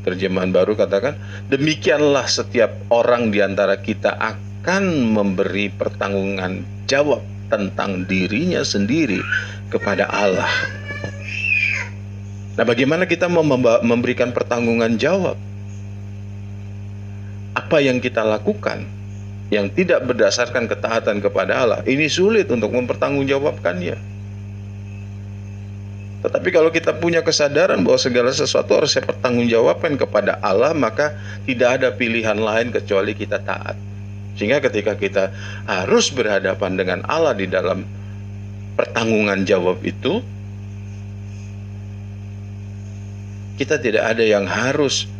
terjemahan baru katakan, demikianlah setiap orang di antara kita akan memberi pertanggungan jawab tentang dirinya sendiri kepada Allah. Nah, bagaimana kita memberikan pertanggungan jawab? Apa yang kita lakukan yang tidak berdasarkan ketaatan kepada Allah, ini sulit untuk mempertanggungjawabkannya. Tetapi kalau kita punya kesadaran bahwa segala sesuatu harus saya pertanggungjawabkan kepada Allah, maka tidak ada pilihan lain kecuali kita taat. Sehingga ketika kita harus berhadapan dengan Allah di dalam pertanggungan jawab itu, kita tidak ada yang harus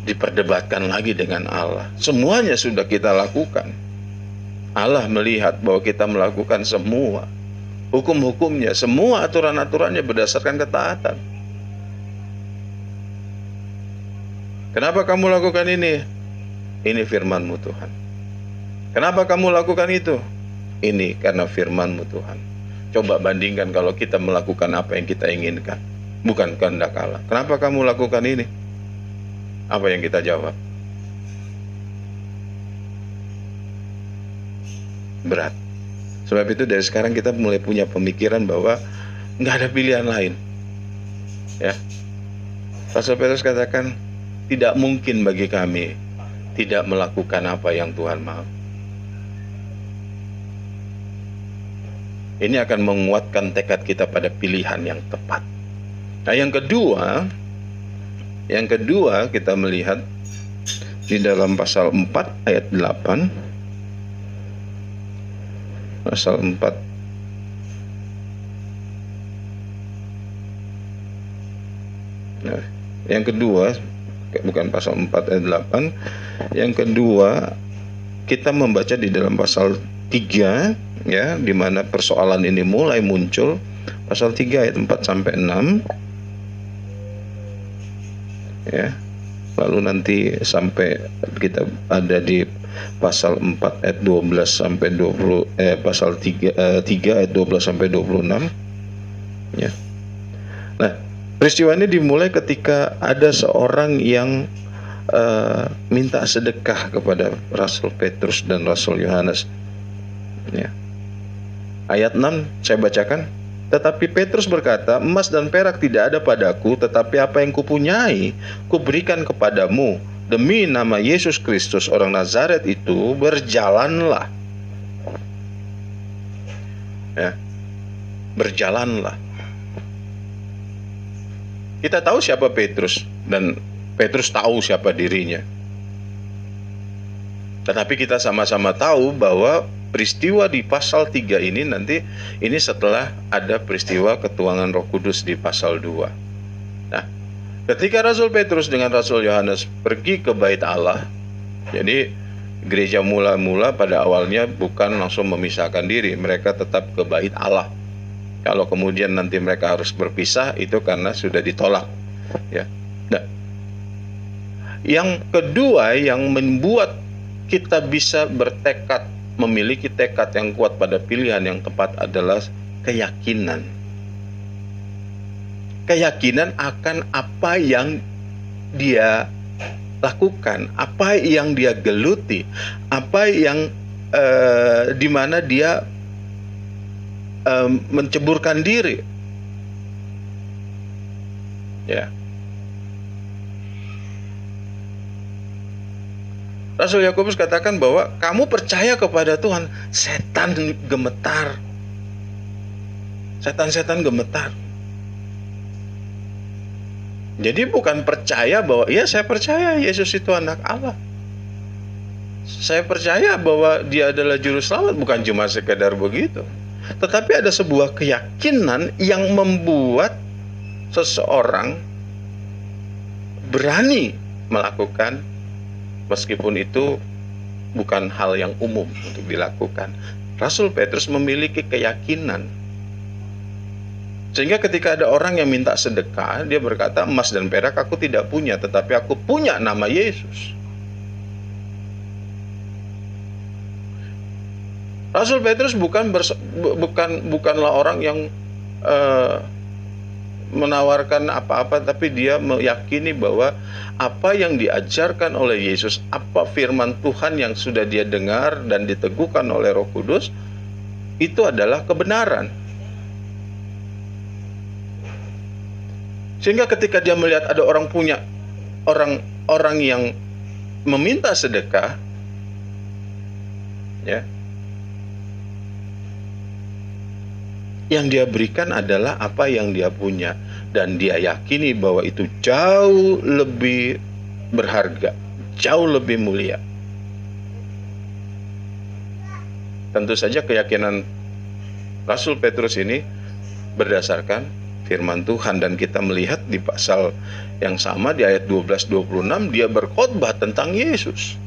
diperdebatkan lagi dengan Allah. Semuanya sudah kita lakukan. Allah melihat bahwa kita melakukan semua hukum-hukumnya, semua aturan-aturannya berdasarkan ketaatan. Kenapa kamu lakukan ini? Ini firman-Mu Tuhan. Kenapa kamu lakukan itu? Ini karena firman-Mu Tuhan. Coba bandingkan kalau kita melakukan apa yang kita inginkan, bukan kehendak Allah. Kenapa kamu lakukan ini? Apa yang kita jawab? Berat. Sebab itu dari sekarang kita mulai punya pemikiran bahwa nggak ada pilihan lain. Ya, Rasul Petrus katakan, tidak mungkin bagi kami tidak melakukan apa yang Tuhan mau. Ini akan menguatkan tekad kita pada pilihan yang tepat. Nah, yang kedua kita melihat di dalam pasal 4 ayat 8. Pasal 4 nah, yang kedua, bukan pasal 4 ayat 8. Yang kedua, kita membaca di dalam pasal 3, ya, di mana persoalan ini mulai muncul. Pasal 3 ayat 4 sampai 6. Ya, lalu nanti sampai kita ada di pasal 4 ayat 12 sampai 20, pasal 3 ayat 12 sampai 26. Ya. Nah, peristiwa ini dimulai ketika ada seorang yang minta sedekah kepada Rasul Petrus dan Rasul Yohanes. Ya. Ayat 6 saya bacakan. Tetapi Petrus berkata, emas dan perak tidak ada padaku, tetapi apa yang kupunyai, kuberikan kepadamu. Demi nama Yesus Kristus orang Nazaret itu, berjalanlah. Ya, berjalanlah. Kita tahu siapa Petrus, dan Petrus tahu siapa dirinya. Tetapi kita sama-sama tahu bahwa peristiwa di pasal 3 ini nanti, ini setelah ada peristiwa ketuangan Roh Kudus di pasal 2. Nah, ketika Rasul Petrus dengan Rasul Yohanes pergi ke bait Allah, jadi gereja mula-mula pada awalnya bukan langsung memisahkan diri, mereka tetap ke bait Allah. Kalau kemudian nanti mereka harus berpisah, itu karena sudah ditolak, ya. Nah, yang kedua yang membuat kita bisa bertekad, memiliki tekad yang kuat pada pilihan yang tepat adalah keyakinan. Keyakinan akan apa yang dia lakukan, apa yang dia geluti, apa yang di mana dia menceburkan diri, ya. Rasul Yakobus katakan bahwa kamu percaya kepada Tuhan, setan gemetar, setan-setan gemetar. Jadi bukan percaya bahwa ya saya percaya Yesus itu anak Allah, saya percaya bahwa dia adalah juru selamat, bukan cuma sekedar begitu. Tetapi ada sebuah keyakinan yang membuat seseorang berani melakukan, meskipun itu bukan hal yang umum untuk dilakukan. Rasul Petrus memiliki keyakinan, sehingga ketika ada orang yang minta sedekah, dia berkata, emas dan perak aku tidak punya, tetapi aku punya nama Yesus. Rasul Petrus bukanlah orang yang menawarkan apa-apa, tapi dia meyakini bahwa apa yang diajarkan oleh Yesus, apa firman Tuhan yang sudah dia dengar dan diteguhkan oleh Roh Kudus, itu adalah kebenaran. Sehingga ketika dia melihat ada orang yang meminta sedekah, ya, yang dia berikan adalah apa yang dia punya, dan dia yakini bahwa itu jauh lebih berharga, jauh lebih mulia. Tentu saja keyakinan Rasul Petrus ini berdasarkan firman Tuhan, dan kita melihat di pasal yang sama di ayat 12-26 dia berkhotbah tentang Yesus.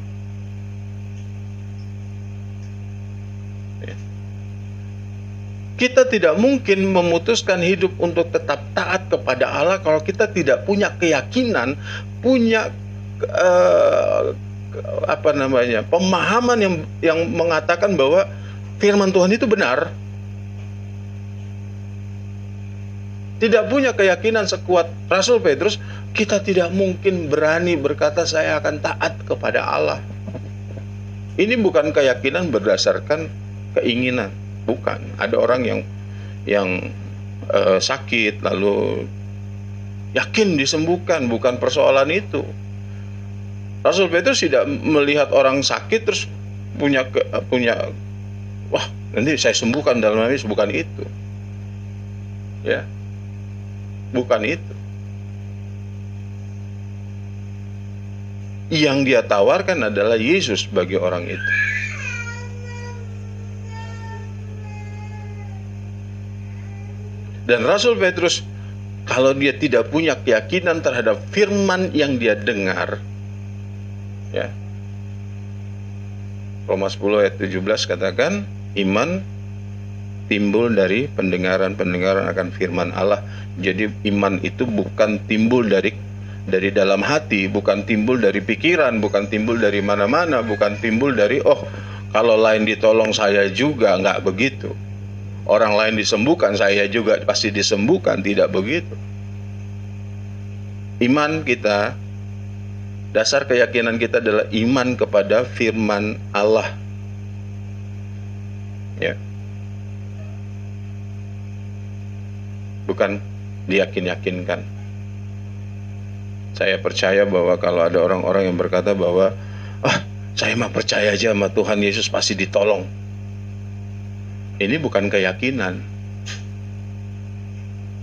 Kita tidak mungkin memutuskan hidup untuk tetap taat kepada Allah kalau kita tidak punya keyakinan, punya pemahaman yang mengatakan bahwa firman Tuhan itu benar. Tidak punya keyakinan sekuat Rasul Petrus, kita tidak mungkin berani berkata saya akan taat kepada Allah. Ini bukan keyakinan berdasarkan keinginan. Bukan. Ada orang yang sakit lalu yakin disembuhkan, bukan persoalan itu. Rasul Petrus tidak melihat orang sakit terus punya wah nanti saya sembuhkan dalam Yesus, bukan itu. Ya. Bukan itu. Yang dia tawarkan adalah Yesus bagi orang itu. Dan Rasul Petrus, kalau dia tidak punya keyakinan terhadap firman yang dia dengar, ya, Roma 10 ayat 17 katakan, iman timbul dari pendengaran akan firman Allah. Jadi iman itu bukan timbul dari dalam hati, bukan timbul dari pikiran, bukan timbul dari mana-mana, bukan timbul dari kalau lain ditolong saya juga, enggak begitu. Orang lain disembuhkan, saya juga pasti disembuhkan, tidak begitu. Iman kita, dasar keyakinan kita adalah iman kepada firman Allah. Ya. Bukan diyakin-yakinkan. Saya percaya bahwa kalau ada orang-orang yang berkata bahwa saya mah percaya aja sama Tuhan Yesus pasti ditolong. Ini bukan keyakinan.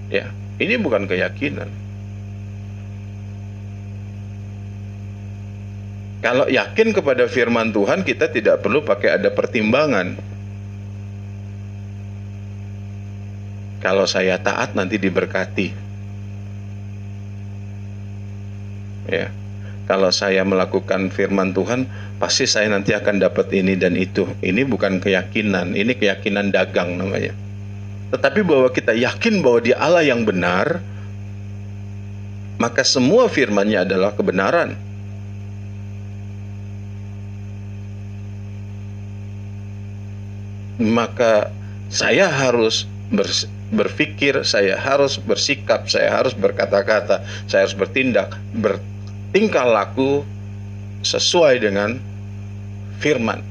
Ya, ini bukan keyakinan. Kalau yakin kepada firman Tuhan, kita tidak perlu pakai ada pertimbangan. Kalau saya taat nanti diberkati. Ya. Kalau saya melakukan firman Tuhan, pasti saya nanti akan dapat ini dan itu. Ini bukan keyakinan, ini keyakinan dagang namanya. tetapi bahwa kita yakin bahwa Dia Allah yang benar, maka semua firman-Nya adalah kebenaran. Maka saya harus berpikir, saya harus bersikap, saya harus berkata-kata, saya harus bertindak, bertingkah laku sesuai dengan firman.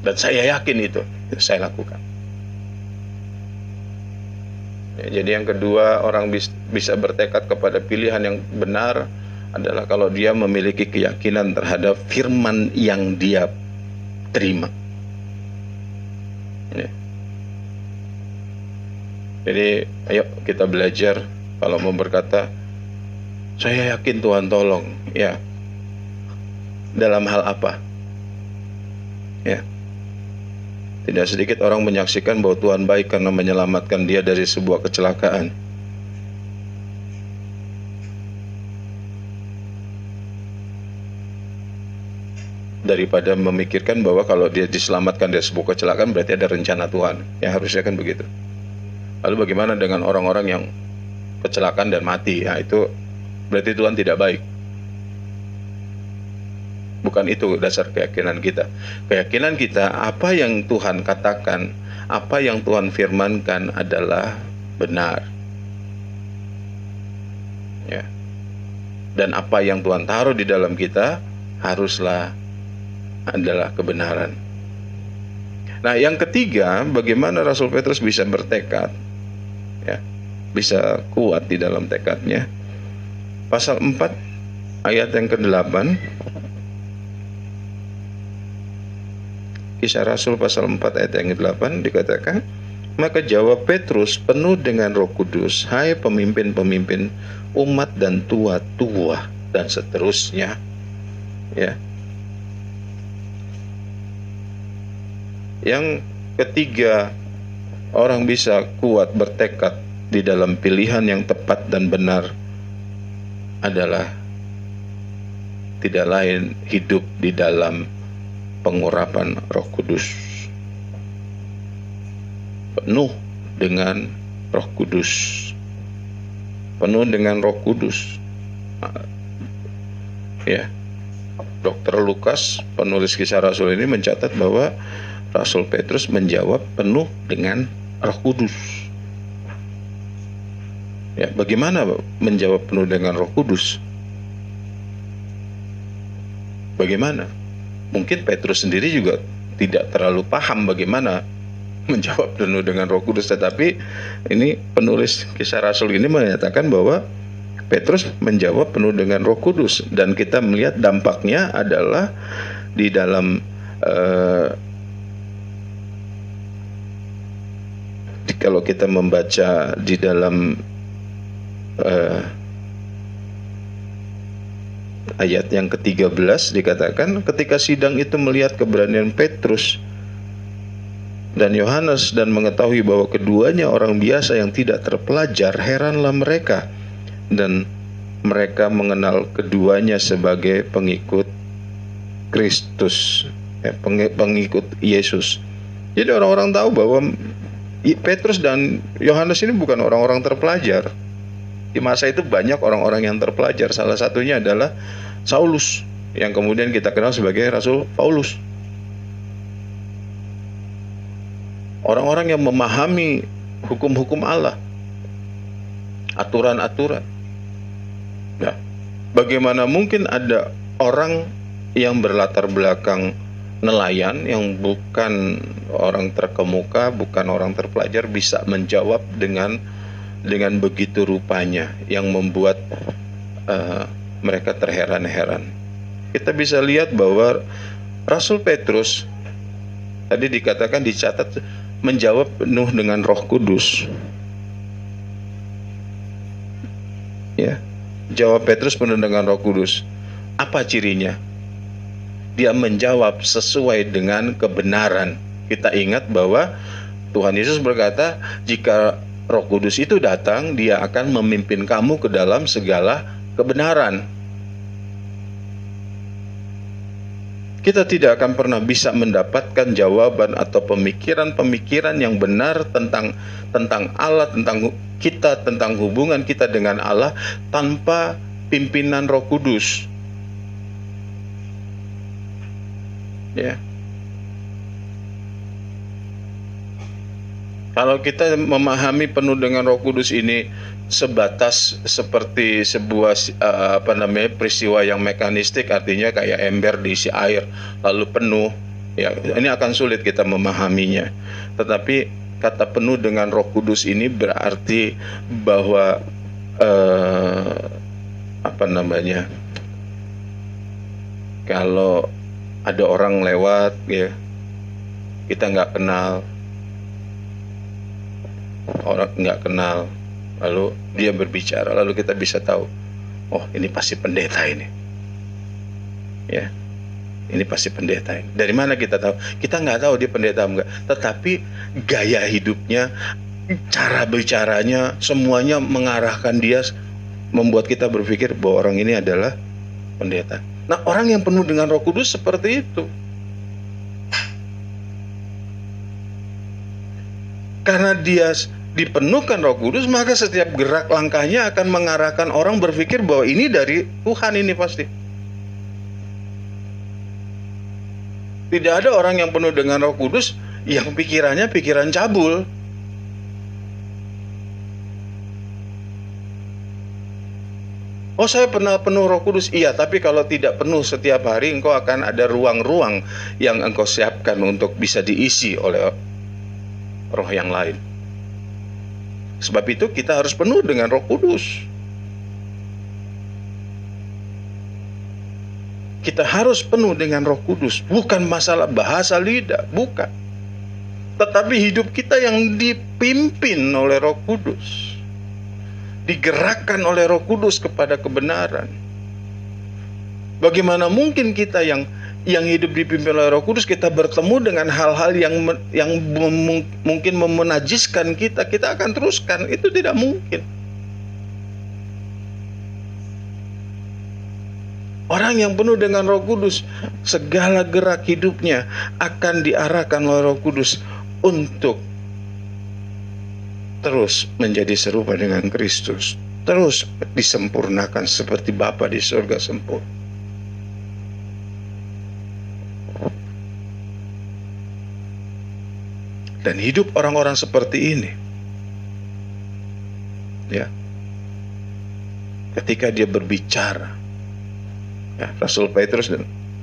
Dan saya yakin itu saya lakukan. Ya, jadi yang kedua, orang bisa bertekad kepada pilihan yang benar adalah kalau dia memiliki keyakinan terhadap firman yang dia terima. Ya. Jadi ayo kita belajar kalau mau berkata, saya yakin Tuhan tolong. Ya. Dalam hal apa? Ya. Tidak sedikit orang menyaksikan bahwa Tuhan baik karena menyelamatkan dia dari sebuah kecelakaan. Daripada memikirkan bahwa kalau dia diselamatkan dari sebuah kecelakaan berarti ada rencana Tuhan. Ya harusnya kan begitu. Lalu bagaimana dengan orang-orang yang kecelakaan dan mati? Ya itu berarti Tuhan tidak baik. Bukan itu dasar keyakinan kita. Keyakinan kita, apa yang Tuhan katakan, apa yang Tuhan firmankan adalah benar. Ya. Dan apa yang Tuhan taruh di dalam kita haruslah adalah kebenaran. Nah, yang ketiga, bagaimana Rasul Petrus bisa bertekad? Ya, bisa kuat di dalam tekadnya. Pasal 4 ayat yang ke-8. Kisah Rasul pasal 4 ayat yang ke-8 dikatakan, maka jawab Petrus penuh dengan Roh Kudus, hai pemimpin-pemimpin umat dan tua-tua, dan seterusnya. Ya. Yang ketiga, orang bisa kuat bertekad di dalam pilihan yang tepat dan benar adalah tidak lain hidup di dalam pengurapan Roh Kudus, penuh dengan Roh Kudus, penuh dengan Roh Kudus. Ya, Dr. Lukas, penulis Kisah Rasul ini mencatat bahwa Rasul Petrus menjawab penuh dengan Roh Kudus. Ya, bagaimana menjawab penuh dengan Roh Kudus? Bagaimana? Mungkin Petrus sendiri juga tidak terlalu paham bagaimana menjawab penuh dengan Roh Kudus, tetapi ini penulis Kisah Rasul ini menyatakan bahwa Petrus menjawab penuh dengan Roh Kudus, dan kita melihat dampaknya adalah di dalam kalau kita membaca di dalam ayat yang ke-13 dikatakan, ketika sidang itu melihat keberanian Petrus dan Yohanes dan mengetahui bahwa keduanya orang biasa yang tidak terpelajar, heranlah mereka, dan mereka mengenal keduanya sebagai pengikut Kristus, pengikut Yesus. Jadi orang-orang tahu bahwa Petrus dan Yohanes ini bukan orang-orang terpelajar. Di masa itu banyak orang-orang yang terpelajar. Salah satunya adalah Saulus, yang kemudian kita kenal sebagai Rasul Paulus. Orang-orang yang memahami hukum-hukum Allah, aturan-aturan. Nah, bagaimana mungkin ada orang yang berlatar belakang nelayan, yang bukan orang terkemuka, bukan orang terpelajar, bisa menjawab dengan begitu rupanya, yang membuat mereka terheran-heran. Kita bisa lihat bahwa Rasul Petrus tadi dikatakan, dicatat, menjawab penuh dengan Roh Kudus. Ya, jawab Petrus penuh dengan Roh Kudus. Apa cirinya? Dia menjawab sesuai dengan kebenaran. Kita ingat bahwa Tuhan Yesus berkata, jika Roh Kudus itu datang, dia akan memimpin kamu ke dalam segala kebenaran. kita tidak akan pernah bisa mendapatkan jawaban atau pemikiran-pemikiran yang benar tentang Allah, tentang kita, tentang hubungan kita dengan Allah tanpa pimpinan Roh Kudus. Ya. Kalau kita memahami penuh dengan Roh Kudus ini sebatas seperti sebuah peristiwa yang mekanistik, artinya kayak ember diisi air lalu penuh, ya ini akan sulit kita memahaminya. Tetapi kata penuh dengan Roh Kudus ini berarti bahwa kalau ada orang lewat, ya kita nggak kenal, lalu dia berbicara, lalu kita bisa tahu, oh ini pasti pendeta ini, ya ini pasti pendeta ini. Dari mana kita tahu? Kita nggak tahu dia pendeta enggak, tetapi gaya hidupnya, cara bicaranya, semuanya mengarahkan dia, membuat kita berpikir bahwa orang ini adalah pendeta. Nah, orang yang penuh dengan Roh Kudus seperti itu. Karena dia dipenuhkan Roh Kudus, maka setiap gerak langkahnya akan mengarahkan orang berpikir bahwa ini dari Tuhan, ini pasti. Tidak ada orang yang penuh dengan Roh Kudus yang pikirannya pikiran cabul. Oh, saya pernah penuh Roh Kudus. Iya, tapi kalau tidak penuh setiap hari, engkau akan ada ruang-ruang yang engkau siapkan untuk bisa diisi oleh roh yang lain. Sebab itu kita harus penuh dengan Roh Kudus. Kita harus penuh dengan Roh Kudus. Bukan masalah bahasa lidah, bukan. Tetapi hidup kita yang dipimpin oleh Roh Kudus, digerakkan oleh Roh Kudus kepada kebenaran. Bagaimana mungkin kita yang hidup dipimpin oleh Roh Kudus, kita bertemu dengan hal-hal yang mungkin memenajiskan kita akan teruskan? Itu tidak mungkin. Orang yang penuh dengan Roh Kudus, segala gerak hidupnya akan diarahkan oleh Roh Kudus untuk terus menjadi serupa dengan Kristus, terus disempurnakan seperti Bapa di surga sempurna. Dan hidup orang-orang seperti ini, ya, ketika dia berbicara, ya, Rasul Petrus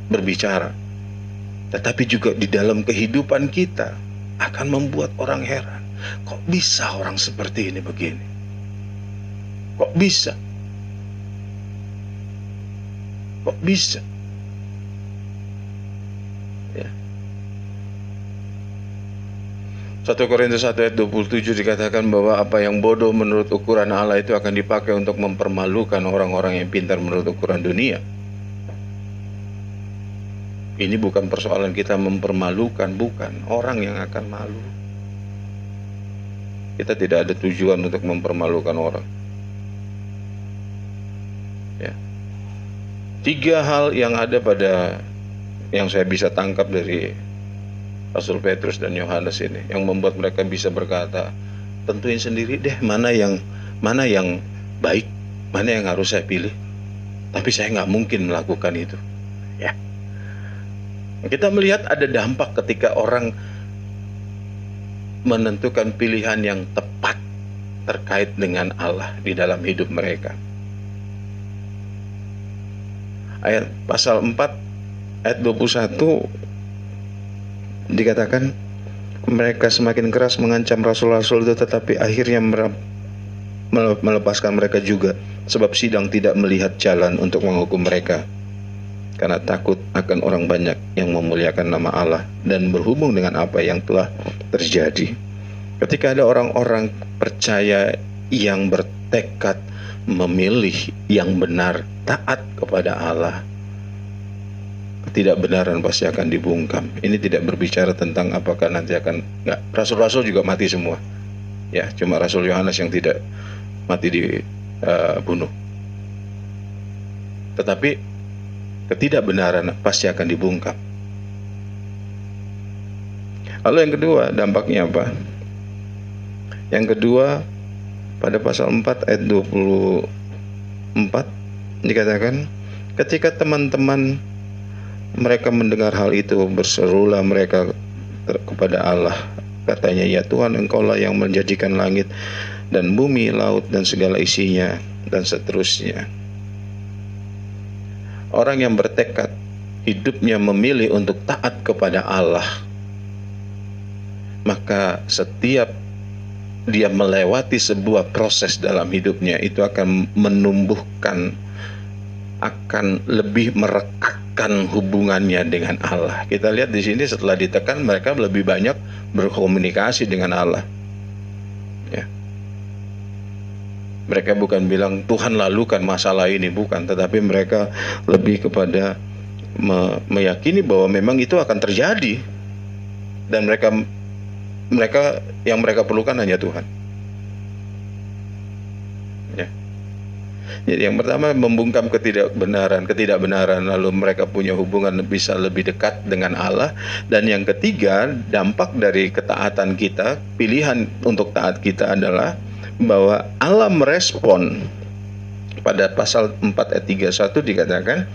berbicara, tetapi juga di dalam kehidupan kita akan membuat orang heran. Kok bisa orang seperti ini begini? Kok bisa? Kok bisa? Ya. 1 Korintus 1 ayat 27 dikatakan bahwa apa yang bodoh menurut ukuran Allah itu akan dipakai untuk mempermalukan orang-orang yang pintar menurut ukuran dunia. Ini bukan persoalan kita mempermalukan, bukan. Orang yang akan malu. Kita tidak ada tujuan untuk mempermalukan orang. Ya. 3 hal yang ada yang saya bisa tangkap dari Rasul Petrus dan Yohanes ini, yang membuat mereka bisa berkata, tentuin sendiri deh mana yang baik, mana yang harus saya pilih. Tapi saya nggak mungkin melakukan itu. Ya. Kita melihat ada dampak ketika orang menentukan pilihan yang tepat terkait dengan Allah di dalam hidup mereka. Ayat pasal 4 ayat 21 dikatakan mereka semakin keras mengancam rasul-rasul itu, tetapi akhirnya melepaskan mereka juga, sebab sidang tidak melihat jalan untuk menghukum mereka karena takut akan orang banyak yang memuliakan nama Allah dan berhubung dengan apa yang telah terjadi. Ketika ada orang-orang percaya yang bertekad memilih yang benar, taat kepada Allah, ketidakbenaran pasti akan dibungkam. Ini tidak berbicara tentang apakah nanti enggak. Rasul-rasul juga mati semua. Ya, cuma Rasul Yohanes yang tidak mati dibunuh. Tetapi ketidakbenaran pasti akan dibungkam. Lalu yang kedua, dampaknya apa? Yang kedua, pada pasal 4 ayat 24 dikatakan, ketika teman-teman mereka mendengar hal itu, berserulah mereka kepada Allah. Katanya, ya Tuhan, Engkaulah yang menjadikan langit dan bumi, laut dan segala isinya, dan seterusnya. Orang yang bertekad hidupnya memilih untuk taat kepada Allah, maka setiap dia melewati sebuah proses dalam hidupnya, itu akan menumbuhkan, akan lebih merekatkan hubungannya dengan Allah. Kita lihat di sini setelah ditekan, mereka lebih banyak berkomunikasi dengan Allah. Ya. Mereka bukan bilang Tuhan lalukan masalah ini, bukan, tetapi mereka lebih kepada meyakini bahwa memang itu akan terjadi, dan mereka yang mereka perlukan hanya Tuhan. Ya. Jadi yang pertama, membungkam ketidakbenaran, lalu mereka punya hubungan bisa lebih dekat dengan Allah. Dan yang ketiga, dampak dari ketaatan kita, pilihan untuk taat kita adalah bahwa Allah merespon. Pada pasal 4 ayat 31 dikatakan,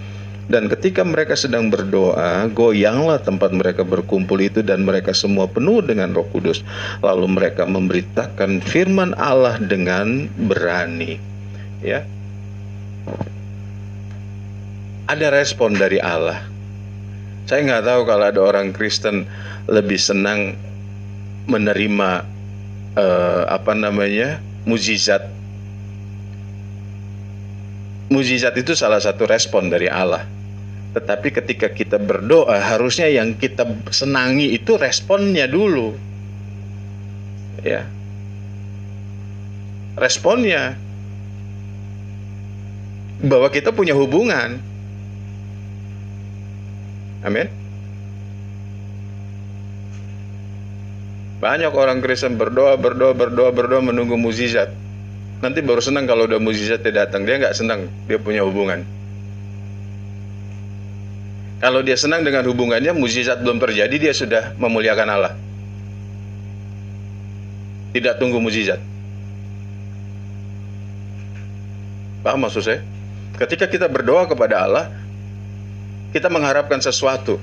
dan ketika mereka sedang berdoa, goyanglah tempat mereka berkumpul itu, dan mereka semua penuh dengan Roh Kudus. Lalu mereka memberitakan firman Allah dengan berani. Ya, ada respon dari Allah. Saya nggak tahu kalau ada orang Kristen lebih senang menerima mukjizat. Mukjizat itu salah satu respon dari Allah. Tetapi ketika kita berdoa, harusnya yang kita senangi itu responnya dulu. Ya. Responnya bahwa kita punya hubungan. Amin. Banyak orang Kristen berdoa menunggu mukjizat. Nanti baru senang kalau udah mukjizatnya datang. Dia nggak senang, dia punya hubungan. Kalau dia senang dengan hubungannya, mukjizat belum terjadi, dia sudah memuliakan Allah. Tidak tunggu mukjizat. Paham maksud saya? Ketika kita berdoa kepada Allah, kita mengharapkan sesuatu.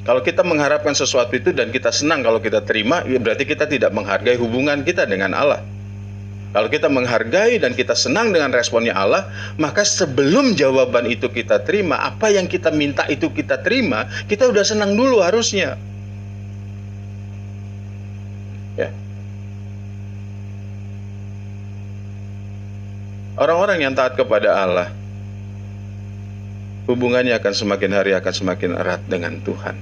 Kalau kita mengharapkan sesuatu itu dan kita senang kalau kita terima, ya berarti kita tidak menghargai hubungan kita dengan Allah. Kalau kita menghargai dan kita senang dengan responnya Allah, maka sebelum jawaban itu kita terima, apa yang kita minta itu kita terima, kita udah senang dulu harusnya. Ya. Orang-orang yang taat kepada Allah, hubungannya akan semakin hari akan semakin erat dengan Tuhan.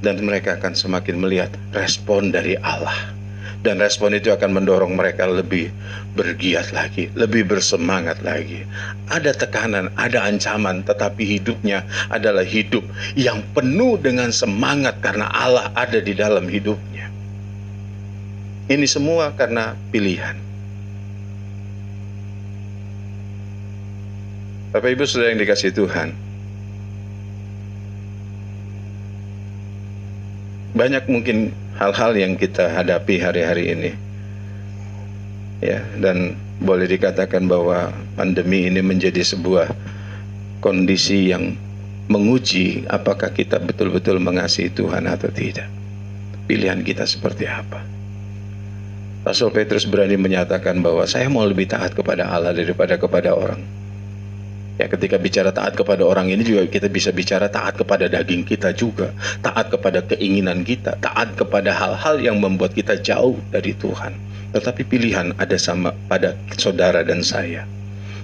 Dan mereka akan semakin melihat respon dari Allah. Dan respon itu akan mendorong mereka lebih bergiat lagi, lebih bersemangat lagi. Ada tekanan, ada ancaman, tetapi hidupnya adalah hidup yang penuh dengan semangat karena Allah ada di dalam hidupnya. Ini semua karena pilihan. Bapak Ibu Saudara yang dikasihi Tuhan, banyak mungkin hal-hal yang kita hadapi hari-hari ini, ya, dan boleh dikatakan bahwa pandemi ini menjadi sebuah kondisi yang menguji apakah kita betul-betul mengasihi Tuhan atau tidak. Pilihan kita seperti apa? Rasul Petrus berani menyatakan bahwa saya mau lebih taat kepada Allah daripada kepada orang. Ya, ketika bicara taat kepada orang ini juga kita bisa bicara taat kepada daging kita juga, taat kepada keinginan kita, taat kepada hal-hal yang membuat kita jauh dari Tuhan. Tetapi pilihan ada sama pada saudara dan saya.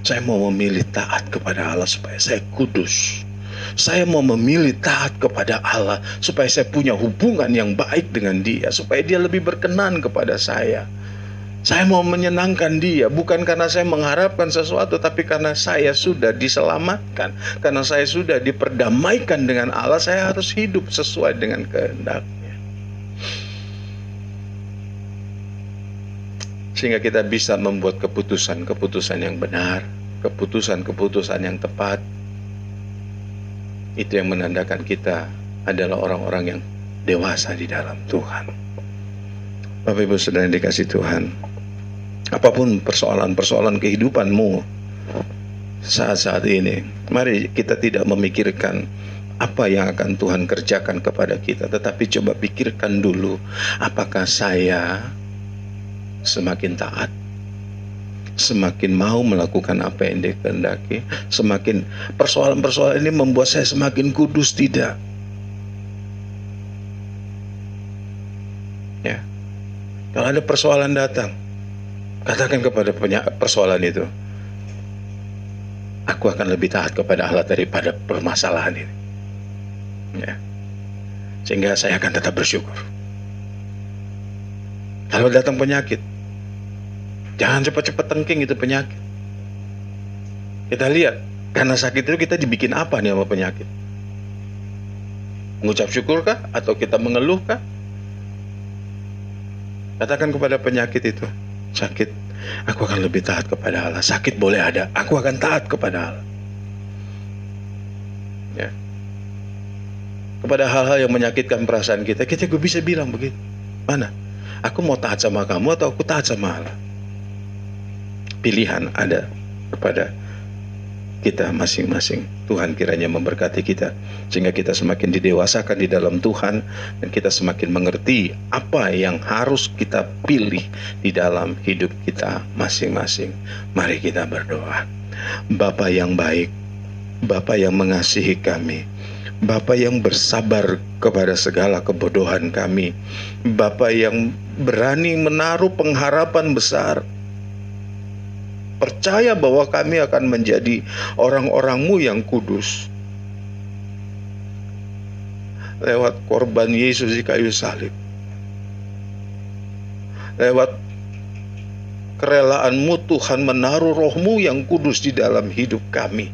Saya mau memilih taat kepada Allah supaya saya kudus. Saya mau memilih taat kepada Allah supaya saya punya hubungan yang baik dengan Dia, supaya Dia lebih berkenan kepada saya. Saya mau menyenangkan Dia, bukan karena saya mengharapkan sesuatu, tapi karena saya sudah diselamatkan, karena saya sudah diperdamaikan dengan Allah. Saya harus hidup sesuai dengan kehendak-Nya, sehingga kita bisa membuat keputusan-keputusan yang benar, keputusan-keputusan yang tepat. Itu yang menandakan kita adalah orang-orang yang dewasa di dalam Tuhan. Bapak Ibu Saudara yang dikasihi Tuhan, apapun persoalan-persoalan kehidupanmu saat-saat ini, mari kita tidak memikirkan apa yang akan Tuhan kerjakan kepada kita, tetapi coba pikirkan dulu, apakah saya semakin taat, semakin mau melakukan apa yang dikehendaki, semakin persoalan-persoalan ini membuat saya semakin kudus, tidak? Ya, kalau ada persoalan datang, katakan kepada persoalan itu, aku akan lebih taat kepada Allah daripada permasalahan ini. Ya, sehingga saya akan tetap bersyukur. Kalau datang penyakit, jangan cepat-cepat tengking itu penyakit. Kita lihat, karena sakit itu kita dibikin apa nih sama penyakit? Mengucap syukur kah? Atau kita mengeluh kah? Katakan kepada penyakit itu, sakit, aku akan lebih taat kepada Allah. Sakit boleh ada, aku akan taat kepada Allah. Ya. Kepada hal-hal yang menyakitkan perasaan kita bisa bilang begitu. Mana? Aku mau taat sama kamu atau aku taat sama Allah? Pilihan ada kepada kita masing-masing. Tuhan kiranya memberkati kita, sehingga kita semakin didewasakan di dalam Tuhan, dan kita semakin mengerti apa yang harus kita pilih di dalam hidup kita masing-masing. Mari kita berdoa. Bapa yang baik, Bapa yang mengasihi kami, Bapa yang bersabar kepada segala kebodohan kami, Bapa yang berani menaruh pengharapan besar, percaya bahwa kami akan menjadi orang-orang-Mu yang kudus lewat korban Yesus di kayu salib, lewat kerelaan-Mu Tuhan menaruh Roh-Mu yang kudus di dalam hidup kami.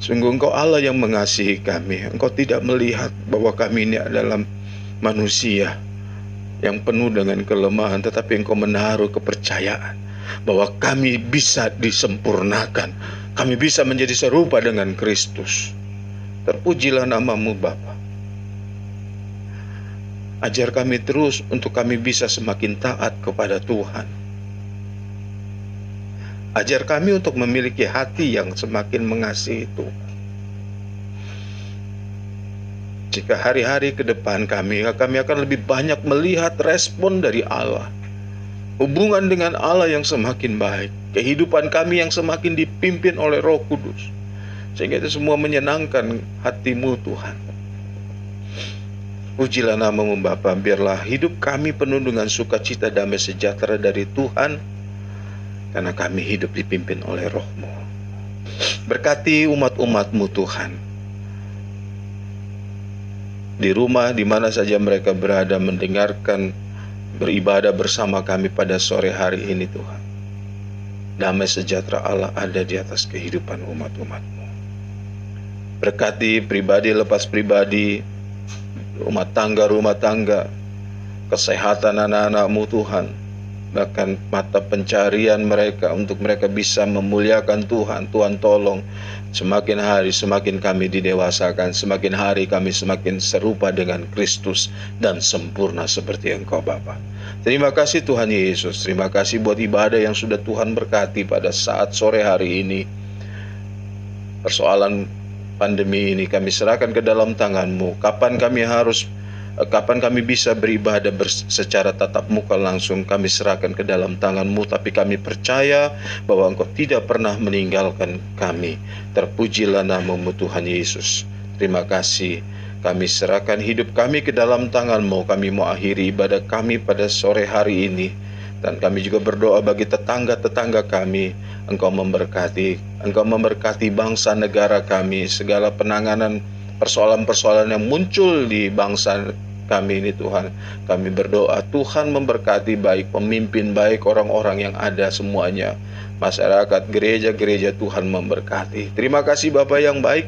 Sungguh Engkau Allah yang mengasihi kami. Engkau tidak melihat bahwa kami ini adalah manusia yang penuh dengan kelemahan, tetapi Engkau menaruh kepercayaan bahwa kami bisa disempurnakan, kami bisa menjadi serupa dengan Kristus. Terpujilah nama-Mu Bapa. Ajar kami terus untuk kami bisa semakin taat kepada Tuhan. Ajar kami untuk memiliki hati yang semakin mengasihi Tuhan. Jika hari-hari ke depan kami akan lebih banyak melihat respon dari Allah, hubungan dengan Allah yang semakin baik, kehidupan kami yang semakin dipimpin oleh Roh Kudus, sehingga itu semua menyenangkan hati-Mu Tuhan. Pujilah nama-Mu Bapa, biarlah hidup kami penuh dengan sukacita, damai sejahtera dari Tuhan, karena kami hidup dipimpin oleh Roh-Mu. Berkati umat-umat-Mu Tuhan, di rumah, di mana saja mereka berada, mendengarkan, beribadah bersama kami pada sore hari ini Tuhan. Damai sejahtera Allah ada di atas kehidupan umat-umat-Mu. Berkati pribadi lepas pribadi, rumah tangga, kesehatan anak-anak-Mu Tuhan, bahkan mata pencarian mereka untuk mereka bisa memuliakan Tuhan. Tuhan tolong, semakin hari semakin kami didewasakan, semakin hari kami semakin serupa dengan Kristus dan sempurna seperti Engkau Bapa. Terima kasih Tuhan Yesus, terima kasih buat ibadah yang sudah Tuhan berkati pada saat sore hari ini. Persoalan pandemi ini kami serahkan ke dalam tangan-Mu. Kapan kami bisa beribadah secara tatap muka langsung, kami serahkan ke dalam tangan-Mu. Tapi kami percaya bahwa Engkau tidak pernah meninggalkan kami. Terpujilah nama-Mu Tuhan Yesus. Terima kasih. Kami serahkan hidup kami ke dalam tangan-Mu. Kami mau akhiri ibadah kami pada sore hari ini. Dan kami juga berdoa bagi tetangga-tetangga kami. Engkau memberkati bangsa negara kami, segala penanganan persoalan-persoalan yang muncul di bangsa kami ini Tuhan. Kami berdoa Tuhan memberkati baik pemimpin, baik orang-orang yang ada semuanya. Masyarakat, gereja-gereja Tuhan memberkati. Terima kasih Bapa yang baik.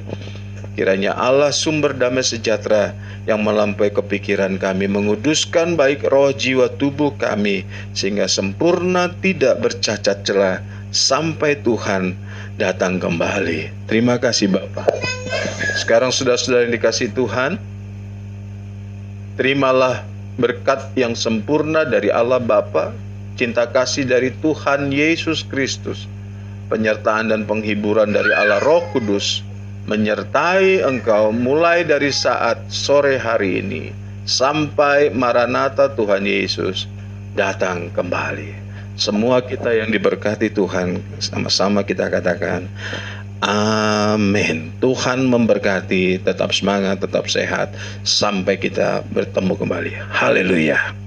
Kiranya Allah sumber damai sejahtera yang melampaui kepikiran kami, menguduskan baik roh, jiwa, tubuh kami, sehingga sempurna, tidak bercacat celah, sampai Tuhan datang kembali. Terima kasih Bapak. Sekarang saudara-saudara yang dikasihi Tuhan, terimalah berkat yang sempurna dari Allah Bapa, cinta kasih dari Tuhan Yesus Kristus, penyertaan dan penghiburan dari Allah Roh Kudus, menyertai engkau mulai dari saat sore hari ini sampai Maranatha Tuhan Yesus datang kembali. Semua kita yang diberkati Tuhan, sama-sama kita katakan amin. Tuhan memberkati, tetap semangat, tetap sehat, sampai kita bertemu kembali. Haleluya.